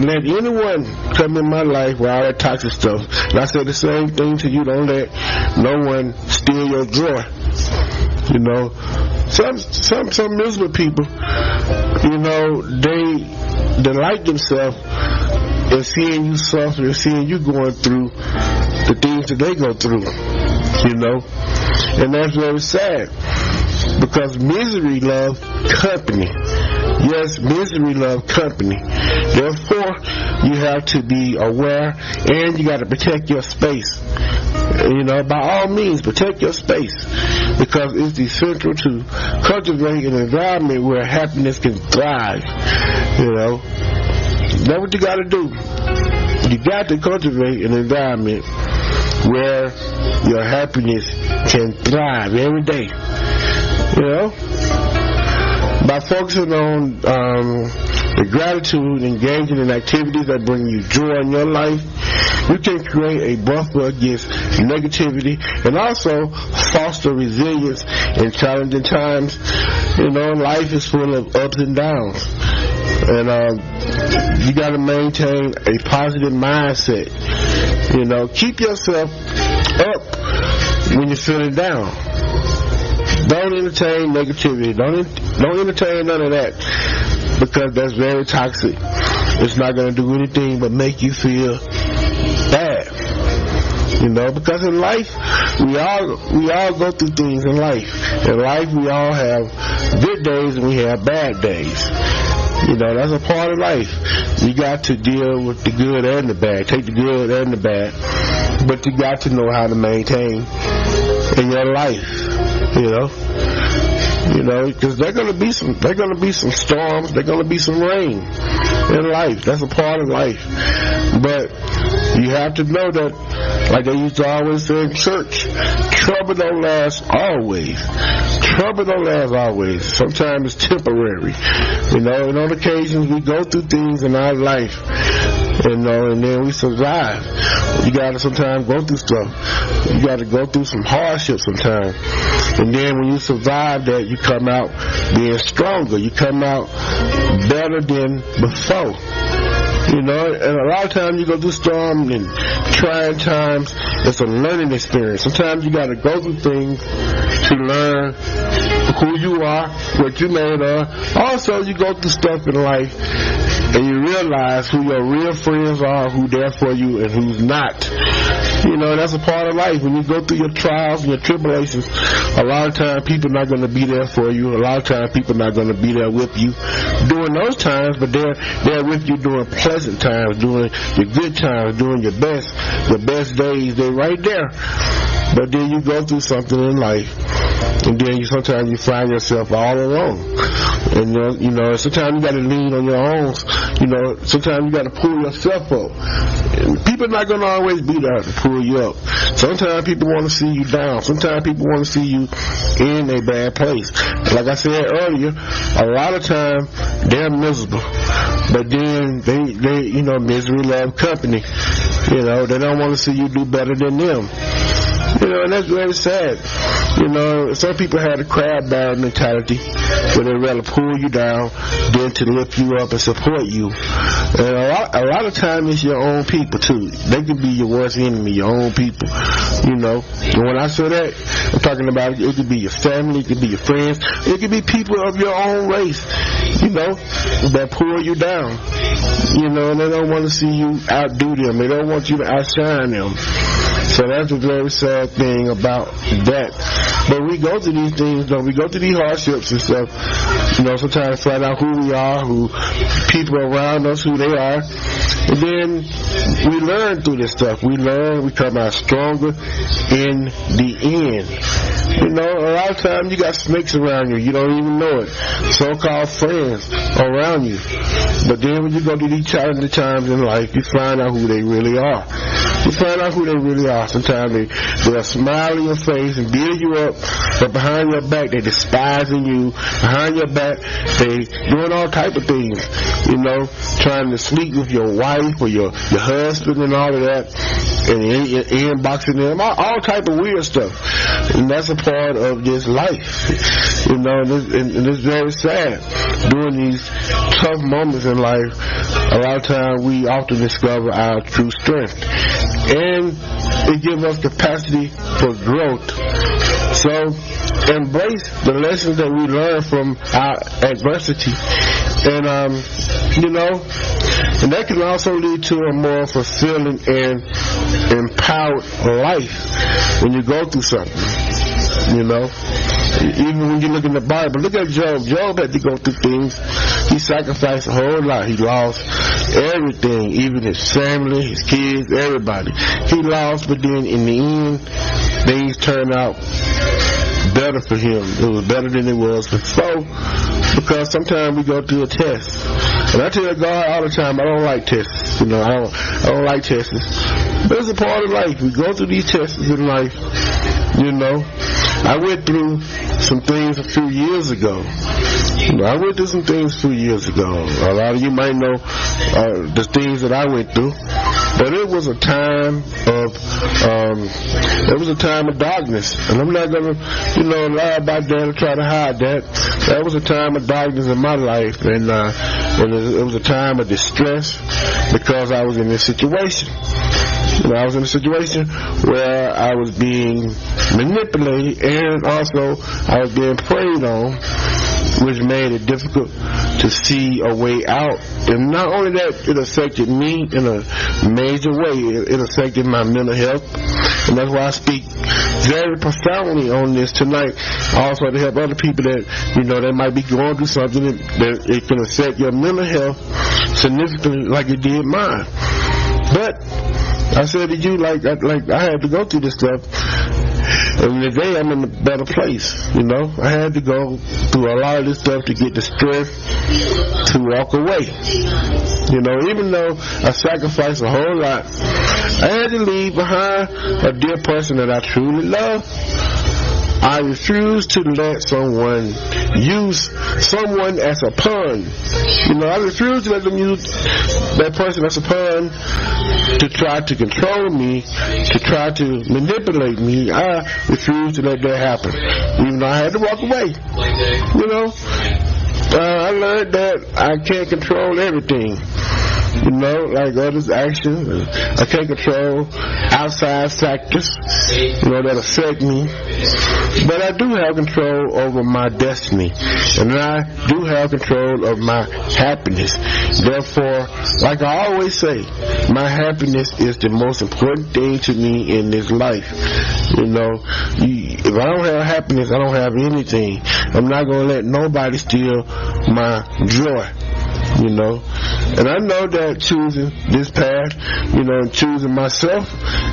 let anyone come in my life with all that toxic stuff. And I say the same thing to you. Don't let no one steal your joy. Some miserable people, they delight themselves in seeing you suffer and seeing you going through the things that they go through, and that's very sad, because misery loves company. Yes, misery loves company. Therefore, you have to be aware, and you got to protect your space. By all means, protect your space, because it's essential to cultivate an environment where happiness can thrive. That's what you got to do. You got to cultivate an environment where your happiness can thrive every day. By focusing on the gratitude, engaging in activities that bring you joy in your life, you can create a buffer against negativity and also foster resilience in challenging times. Life is full of ups and downs. And you got to maintain a positive mindset. Keep yourself up when you're feeling down. Don't entertain negativity. Don't entertain none of that, because that's very toxic. It's not going to do anything but make you feel bad. Because in life, we all go through things in life. In life, we all have good days and we have bad days. That's a part of life. You got to deal with the good and the bad. Take the good and the bad. But you got to know how to maintain in your life. Because there's gonna be some storms. There's gonna be some rain in life. That's a part of life. But you have to know that, like they used to always say in church, trouble don't last always. Trouble don't last always. Sometimes it's temporary. And on occasions we go through things in our life, and then we survive. You gotta sometimes go through stuff. You gotta go through some hardships sometimes. And then when you survive that, you come out being stronger. You come out better than before. And a lot of times you go through storms and trying times. It's a learning experience. Sometimes you got to go through things to learn who you are, what you made of. Also, you go through stuff in life and you realize who your real friends are, who's there for you, and who's not. You know, that's a part of life. When you go through your trials and your tribulations, a lot of times people are not going to be there for you. A lot of times people are not going to be there with you during those times, but they're with you during pleasant times, during your good times, during your best days. They're right there. But then you go through something in life, and then sometimes you find yourself all alone. And you know, sometimes you got to lean on your own. You know, sometimes you got to pull yourself up. And people are not going to always be there to pull you up. Sometimes people want to see you down. Sometimes people want to see you in a bad place. Like I said earlier, a lot of times they're miserable, but then they you know, misery love company. You know, they don't want to see you do better than them. You know, and that's very sad. You know, some people have a crab barrel mentality where they rather pull you down than to lift you up and support you. And a lot of times it's your own people too. They can be your worst enemy, your own people. You know, and when I say that, I'm talking about it could be your family, it could be your friends, it could be people of your own race, you know, that pull you down. You know, and they don't want to see you outdo them. They don't want you to outshine them. So that's a very sad thing about that. But we go through these things, though. We go through these hardships and stuff. You know, sometimes find out who we are, who people around us, who they are. And then we learn through this stuff. We learn, we come out stronger in the end. You know, a lot of times you got snakes around you. You don't even know it. So-called friends around you. But then when you go through these challenging times in life, you find out who they really are. You find out who they really are. Sometimes they'll smile in your face and build you up, but behind your back they're despising you. Behind your back they doing all type of things. You know, trying to sleep with your wife or your husband and all of that, and inboxing them, all type of weird stuff. And that's a part of this life. You know, and it's very sad. During these tough moments in life, a lot of times we often discover our true strength. And it gives us capacity for growth. So embrace the lessons that we learn from our adversity. And, you know, and that can also lead to a more fulfilling and empowered life when you go through something. You know, even when you look in the Bible, look at Job. Job had to go through things. He sacrificed a whole lot. He lost everything, even his family, his kids, everybody. He lost, but then in the end, things turned out better for him. It was better than it was before, because sometimes we go through a test. And I tell God all the time, I don't like tests. You know, I don't like tests. But it's a part of life. We go through these tests in life. You know, I went through some things a few years ago. You know, I went through some things a few years ago. A lot of you might know the things that I went through. But it was a time of darkness. And I'm not going to, you know, lie about that or try to hide that. That was a time of darkness in my life. And it was a time of distress because I was in this situation. You know, I was in a situation where I was being manipulated, and also I was being preyed on, which made it difficult to see a way out. And not only that, it affected me in a major way. It affected my mental health, and that's why I speak very profoundly on this tonight, also to help other people that, you know, they might be going through something that it can affect your mental health significantly like it did mine. But I said to you, like I had to go through this stuff, and today I'm in a better place. You know, I had to go through a lot of this stuff to get the strength to walk away. You know, even though I sacrificed a whole lot, I had to leave behind a dear person that I truly love. I refuse to let someone use someone as a pawn. You know, I refuse to let them use that person as a pawn to try to control me, to try to manipulate me. I refuse to let that happen, even though I had to walk away. You know, I learned that I can't control everything. you know, like others' actions. I can't control outside factors, you know, that affect me. But I do have control over my destiny, and I do have control of my happiness. Therefore, like I always say, my happiness is the most important thing to me in this life. You know, if I don't have happiness, I don't have anything. I'm not going to let nobody steal my joy. You know, and I know that choosing this path, you know, and choosing myself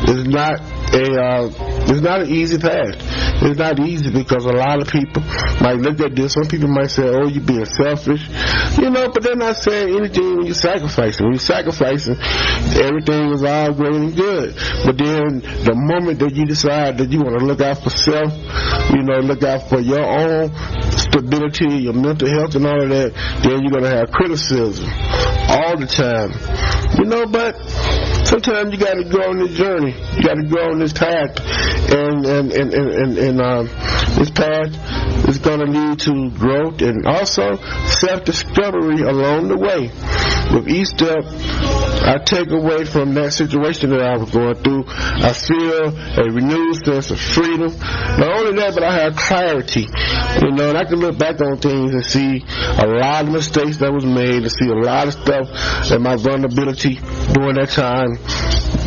is not it's not an easy path. It's not easy because a lot of people might look at this. Some people might say, "Oh, you're being selfish," you know, but they're not saying anything when you're sacrificing. When you're sacrificing, everything is all great and good. But then the moment that you decide that you want to look out for self, you know, look out for your own stability, your mental health and all of that, then you're going to have criticism all the time. You know, but sometimes you got to go on this journey. You got to go on this path, and this path is going to lead to growth and also self-discovery along the way. With each step I take away from that situation that I was going through, I feel a renewed sense of freedom. Not only that, but I have clarity. You know, and I can look back on things and see a lot of mistakes that was made, and see a lot of stuff and my vulnerability during that time,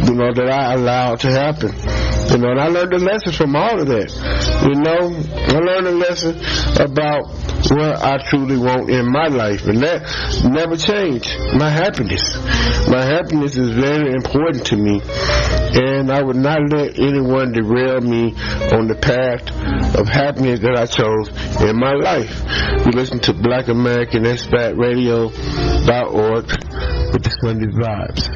you know, that I allowed to happen. You know, and I learned a lesson from all of that. You know, I learned a lesson about what I truly want in my life, and that never changed. My happiness. My happiness is very important to me, and I would not let anyone derail me on the path of happiness that I chose in my life. You listen to Black American Expat Radio.org with the Sunday Vibes.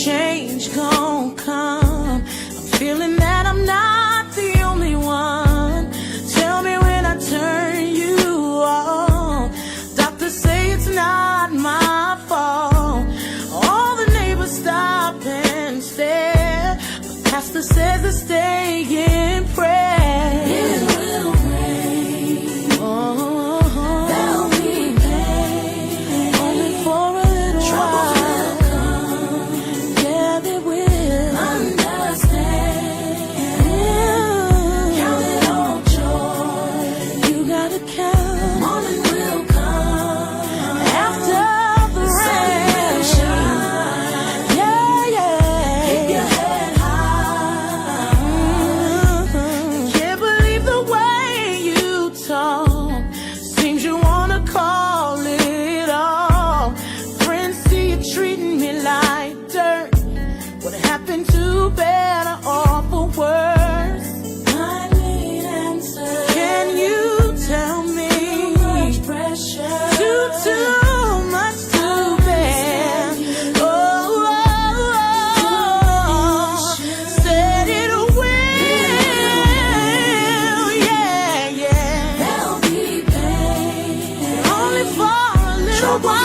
Change gon' come. I'm feeling that I'm not the only one. Tell me when I turn you on. Doctors say it's not my fault. All the neighbors stop and stare. The pastor says to stay in prayer. It will rain. Oh, there'll be pain. Only for a little while.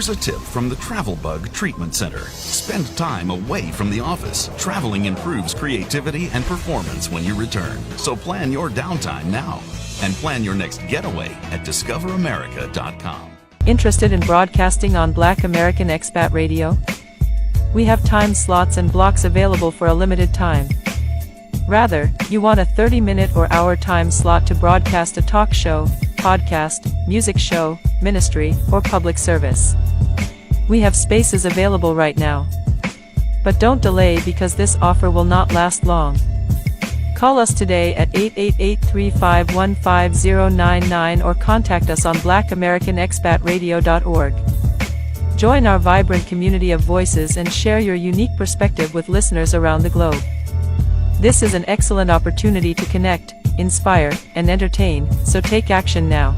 Here's a tip from the Travel Bug Treatment Center. Spend time away from the office. Traveling improves creativity and performance when you return. So plan your downtime now and plan your next getaway at discoveramerica.com. Interested in broadcasting on Black American Expat Radio? We have time slots and blocks available for a limited time. Rather, you want a 30-minute or hour time slot to broadcast a talk show, podcast, music show, ministry, or public service. We have spaces available right now. But don't delay because this offer will not last long. Call us today at 888-351-5099 or contact us on blackamericanexpatradio.org. Join our vibrant community of voices and share your unique perspective with listeners around the globe. This is an excellent opportunity to connect, inspire, and entertain, so take action now.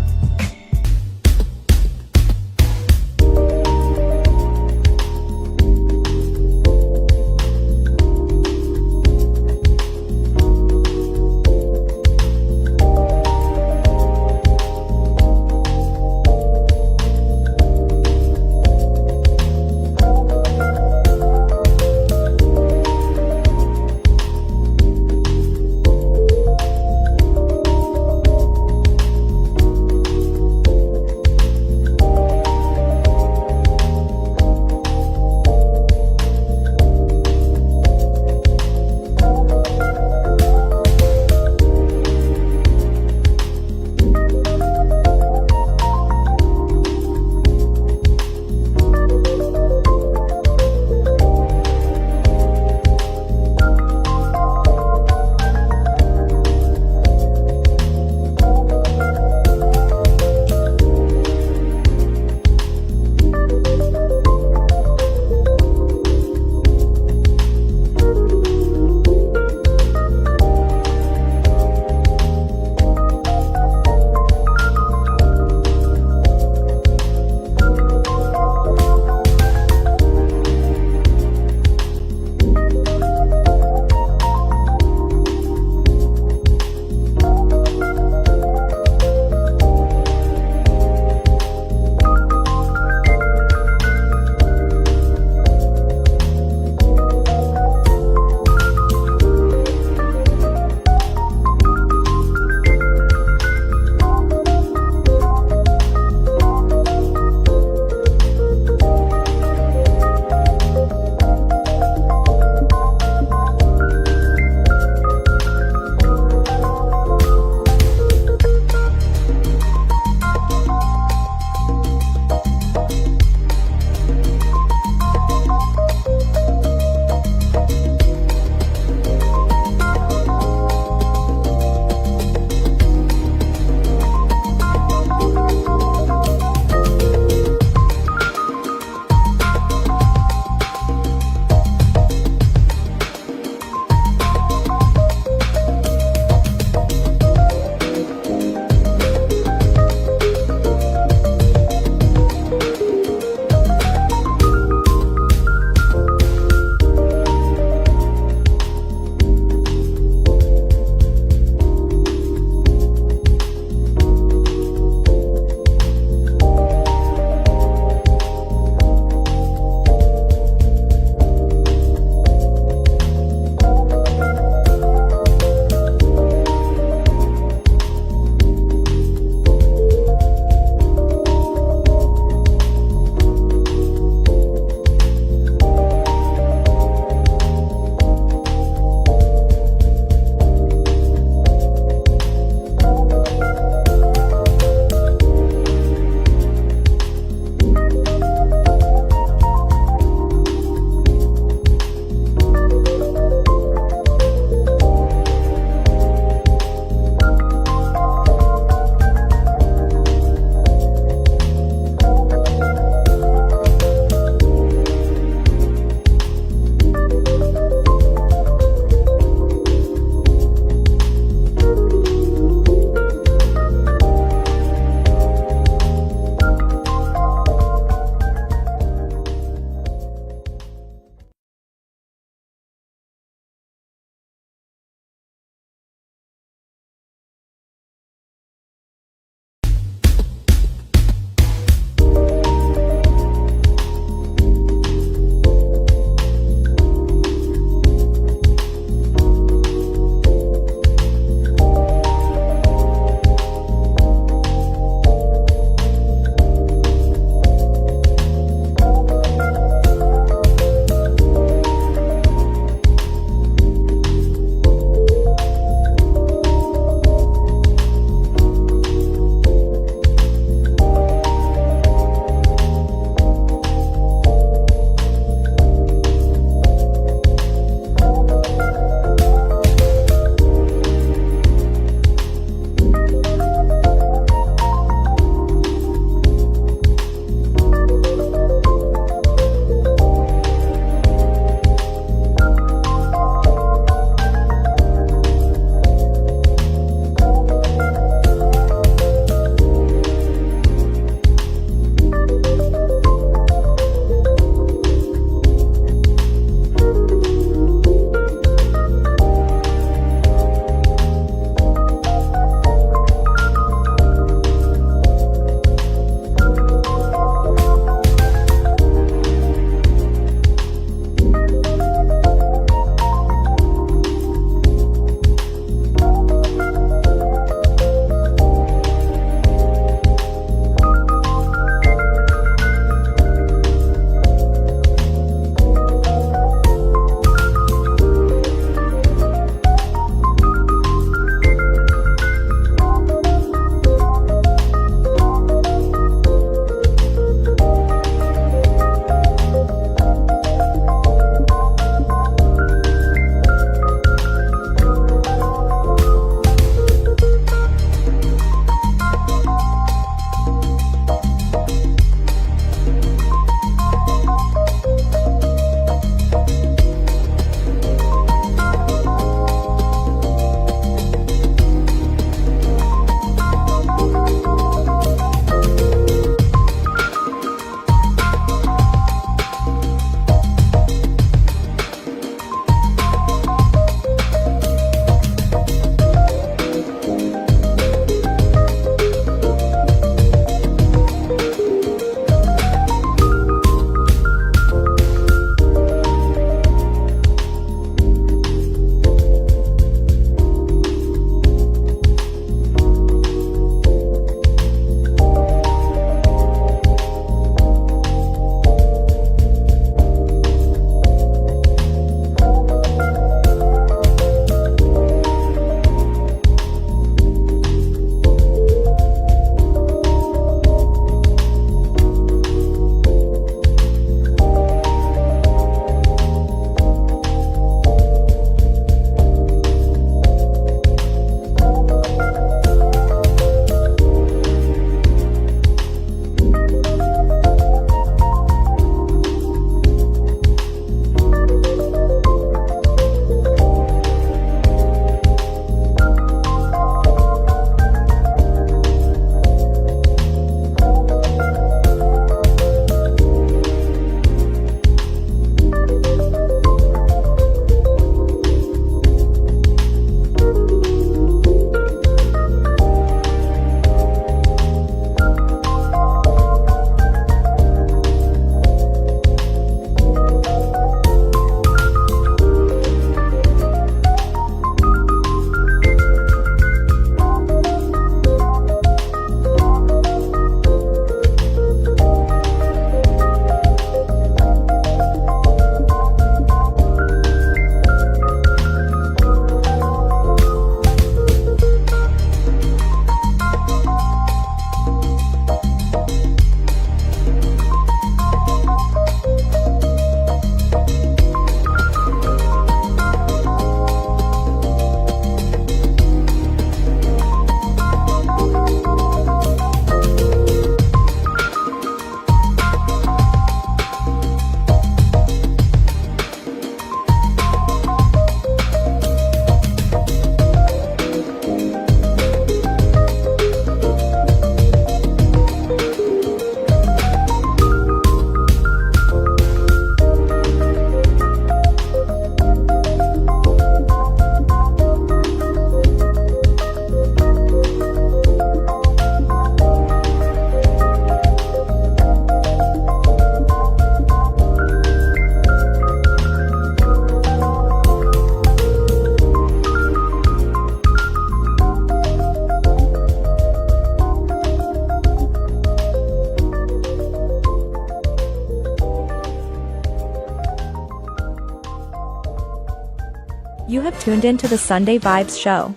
You have tuned in to the Sunday Vibes Show.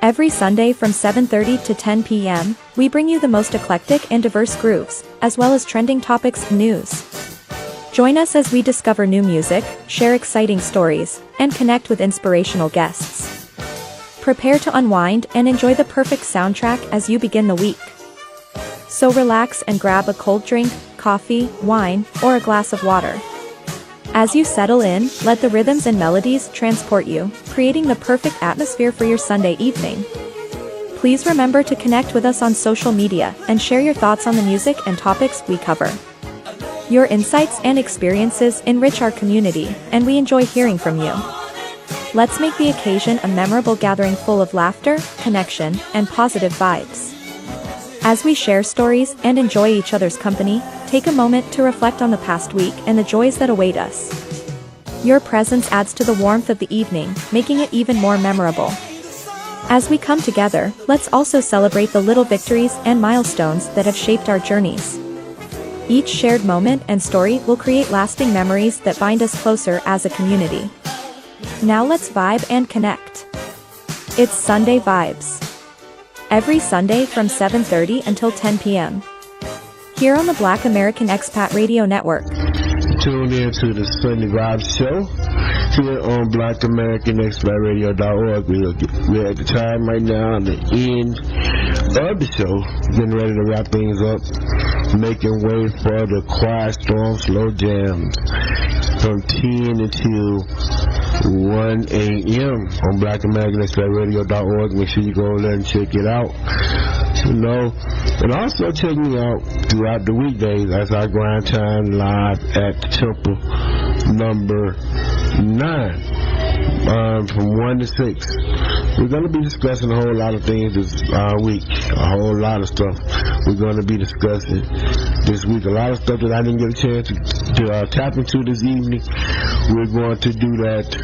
Every Sunday from 7:30 to 10 p.m., we bring you the most eclectic and diverse grooves, as well as trending topics and news. Join us as we discover new music, share exciting stories, and connect with inspirational guests. Prepare to unwind and enjoy the perfect soundtrack as you begin the week. So relax and grab a cold drink, coffee, wine, or a glass of water. As you settle in, let the rhythms and melodies transport you, creating the perfect atmosphere for your Sunday evening. Please remember to connect with us on social media and share your thoughts on the music and topics we cover. Your insights and experiences enrich our community, and we enjoy hearing from you. Let's make the occasion a memorable gathering full of laughter, connection, and positive vibes. As we share stories and enjoy each other's company, take a moment to reflect on the past week and the joys that await us. Your presence adds to the warmth of the evening, making it even more memorable. As we come together, let's also celebrate the little victories and milestones that have shaped our journeys. Each shared moment and story will create lasting memories that bind us closer as a community. Now let's vibe and connect. It's Sunday Vibes. Every Sunday from 7:30 until 10 p.m. Here on the Black American Expat Radio Network. Tune in to the Sunday Vibes Show here on BlackAmericanExpatRadio.org. We're at the time right now on the end of the show, getting ready to wrap things up, making way for the Quiet Storm Slow Jams from 10 until 1 a.m. on BlackAmericanExpatRadio.org. Make sure you go there and check it out. And also check me out throughout the weekdays as I grind time live at the Temple number 9 from 1 to 6. We're going to be discussing a whole lot of things this week, a whole lot of stuff we're going to be discussing this week. A lot of stuff that I didn't get a chance to tap into this evening. We're going to do that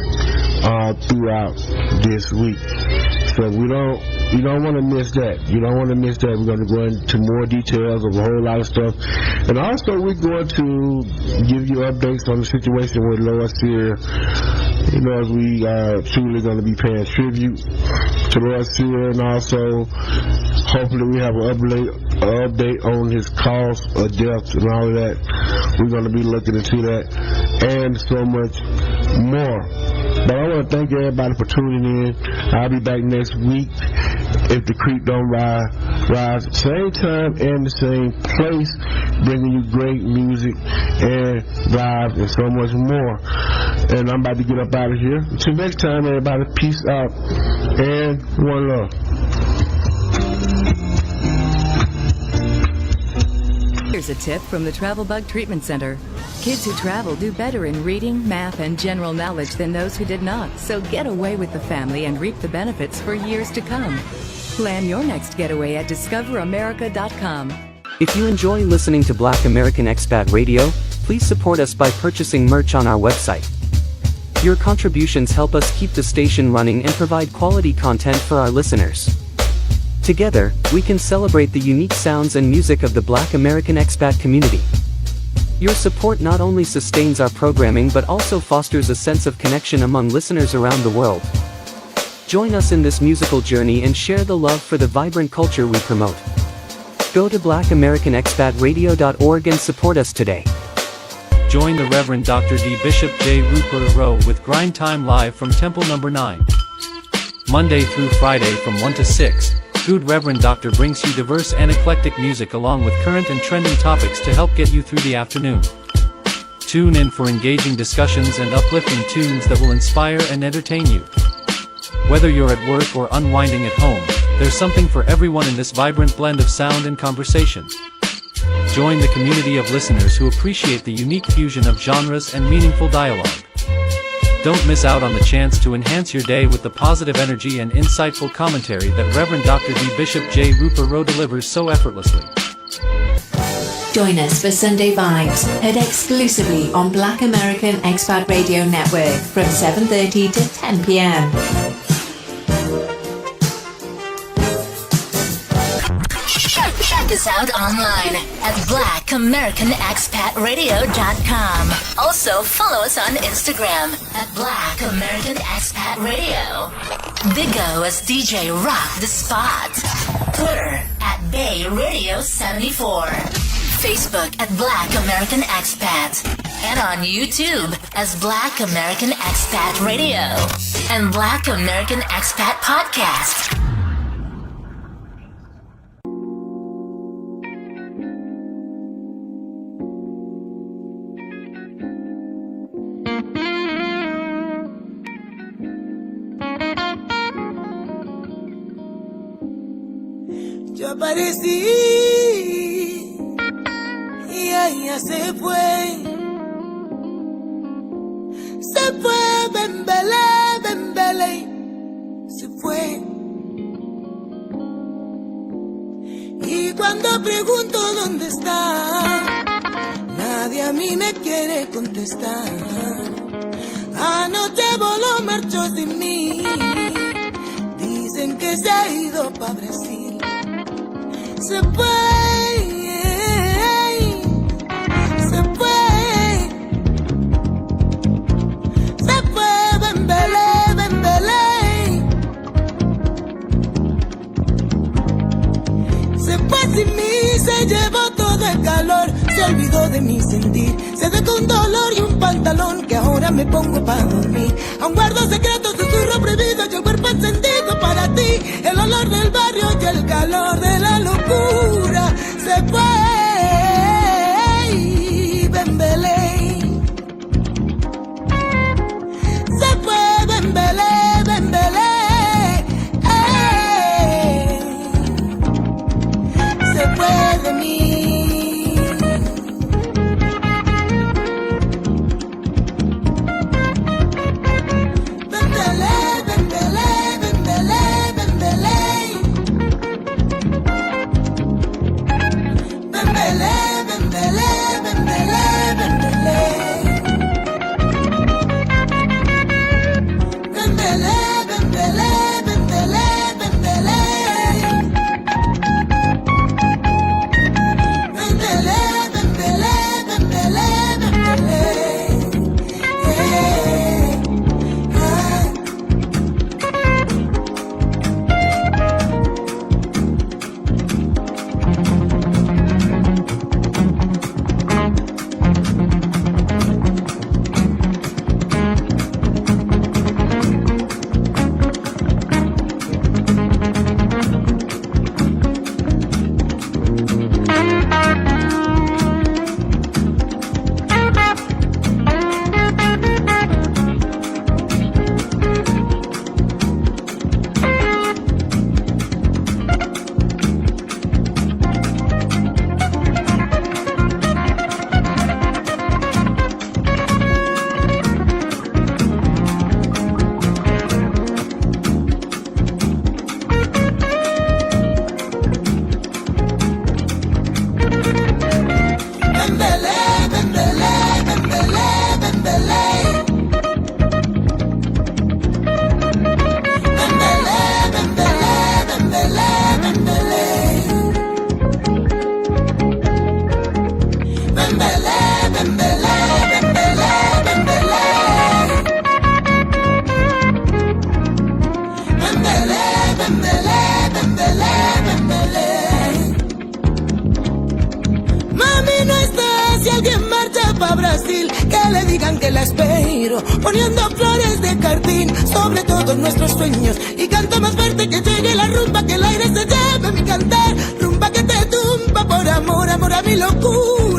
throughout this week. So you don't want to miss that. You don't want to miss that. We're going to go into more details of a whole lot of stuff. And also we're going to give you updates on the situation with Lois here. As we are truly going to be paying tribute to Lois here, and also hopefully we have an update on his cause of death and all of that. We're going to be looking into that and so much more. But I want to thank everybody for tuning in. I'll be back next week if the creek don't rise. Same time and the same place, bringing you great music and vibes and so much more. And I'm about to get up out of here. Until next time, everybody, peace out and one love. Here's a tip from the Travel Bug Treatment Center. Kids who travel do better in reading, math, and general knowledge than those who did not. So get away with the family and reap the benefits for years to come. Plan your next getaway at discoveramerica.com. If you enjoy listening to Black American Expat Radio, please support us by purchasing merch on our website. Your contributions help us keep the station running and provide quality content for our listeners. Together, we can celebrate the unique sounds and music of the Black American expat community. Your support not only sustains our programming but also fosters a sense of connection among listeners around the world. Join us in this musical journey and share the love for the vibrant culture we promote. Go to BlackAmericanExpatRadio.org and support us today. Join the Reverend Dr.D. Bishop J. Rupert Rowe with Grind Time Live from Temple number 9. Monday through Friday from 1 to 6. Good Reverend Doctor brings you diverse and eclectic music along with current and trending topics to help get you through the afternoon. Tune in for engaging discussions and uplifting tunes that will inspire and entertain you. Whether you're at work or unwinding at home, there's something for everyone in this vibrant blend of sound and conversation. Join the community of listeners who appreciate the unique fusion of genres and meaningful dialogue. Don't miss out on the chance to enhance your day with the positive energy and insightful commentary that Reverend Dr. D. Bishop J. Rupert Rowe delivers so effortlessly. Join us for Sunday Vibes, heard exclusively on Black American Expat Radio Network from 7:30 to 10 p.m. Shut Check us out online at blackamericanexpatradio.com. Also, follow us on Instagram at Black American Expat Radio. Bigo as DJ Rock the Spot. Twitter at Bay Radio 74. Facebook at Black American Expat. And on YouTube as Black American Expat Radio and Black American Expat Podcast. Yo aparecí y ella se fue. Se fue, bembele, se fue. Y cuando pregunto dónde está, nadie a mí me quiere contestar. Anoche voló, marchó sin mí. Dicen que se ha ido pa' Brasil. Se fue, se fue. Sin mí se llevó todo el calor, se olvidó de mi sentir, se dejó un dolor y un pantalón que ahora me pongo para dormir. Aún guardo secretos, susurro prohibido y el cuerpo encendido para ti. El olor del barrio y el calor de la locura. Se fue, bembele. Se fue, bembele, bembele. Se fue de mí. Bembele, bembele, bembele, bembele. Bembele, bembele, bembele, bembele. Bembele, bembele, bembele, bembele. Poniendo flores de jardín sobre todos nuestros sueños. Y canto más fuerte que llegue la rumba, que el aire se lleve mi cantar. Rumba que te tumba por amor, amor a mi locura.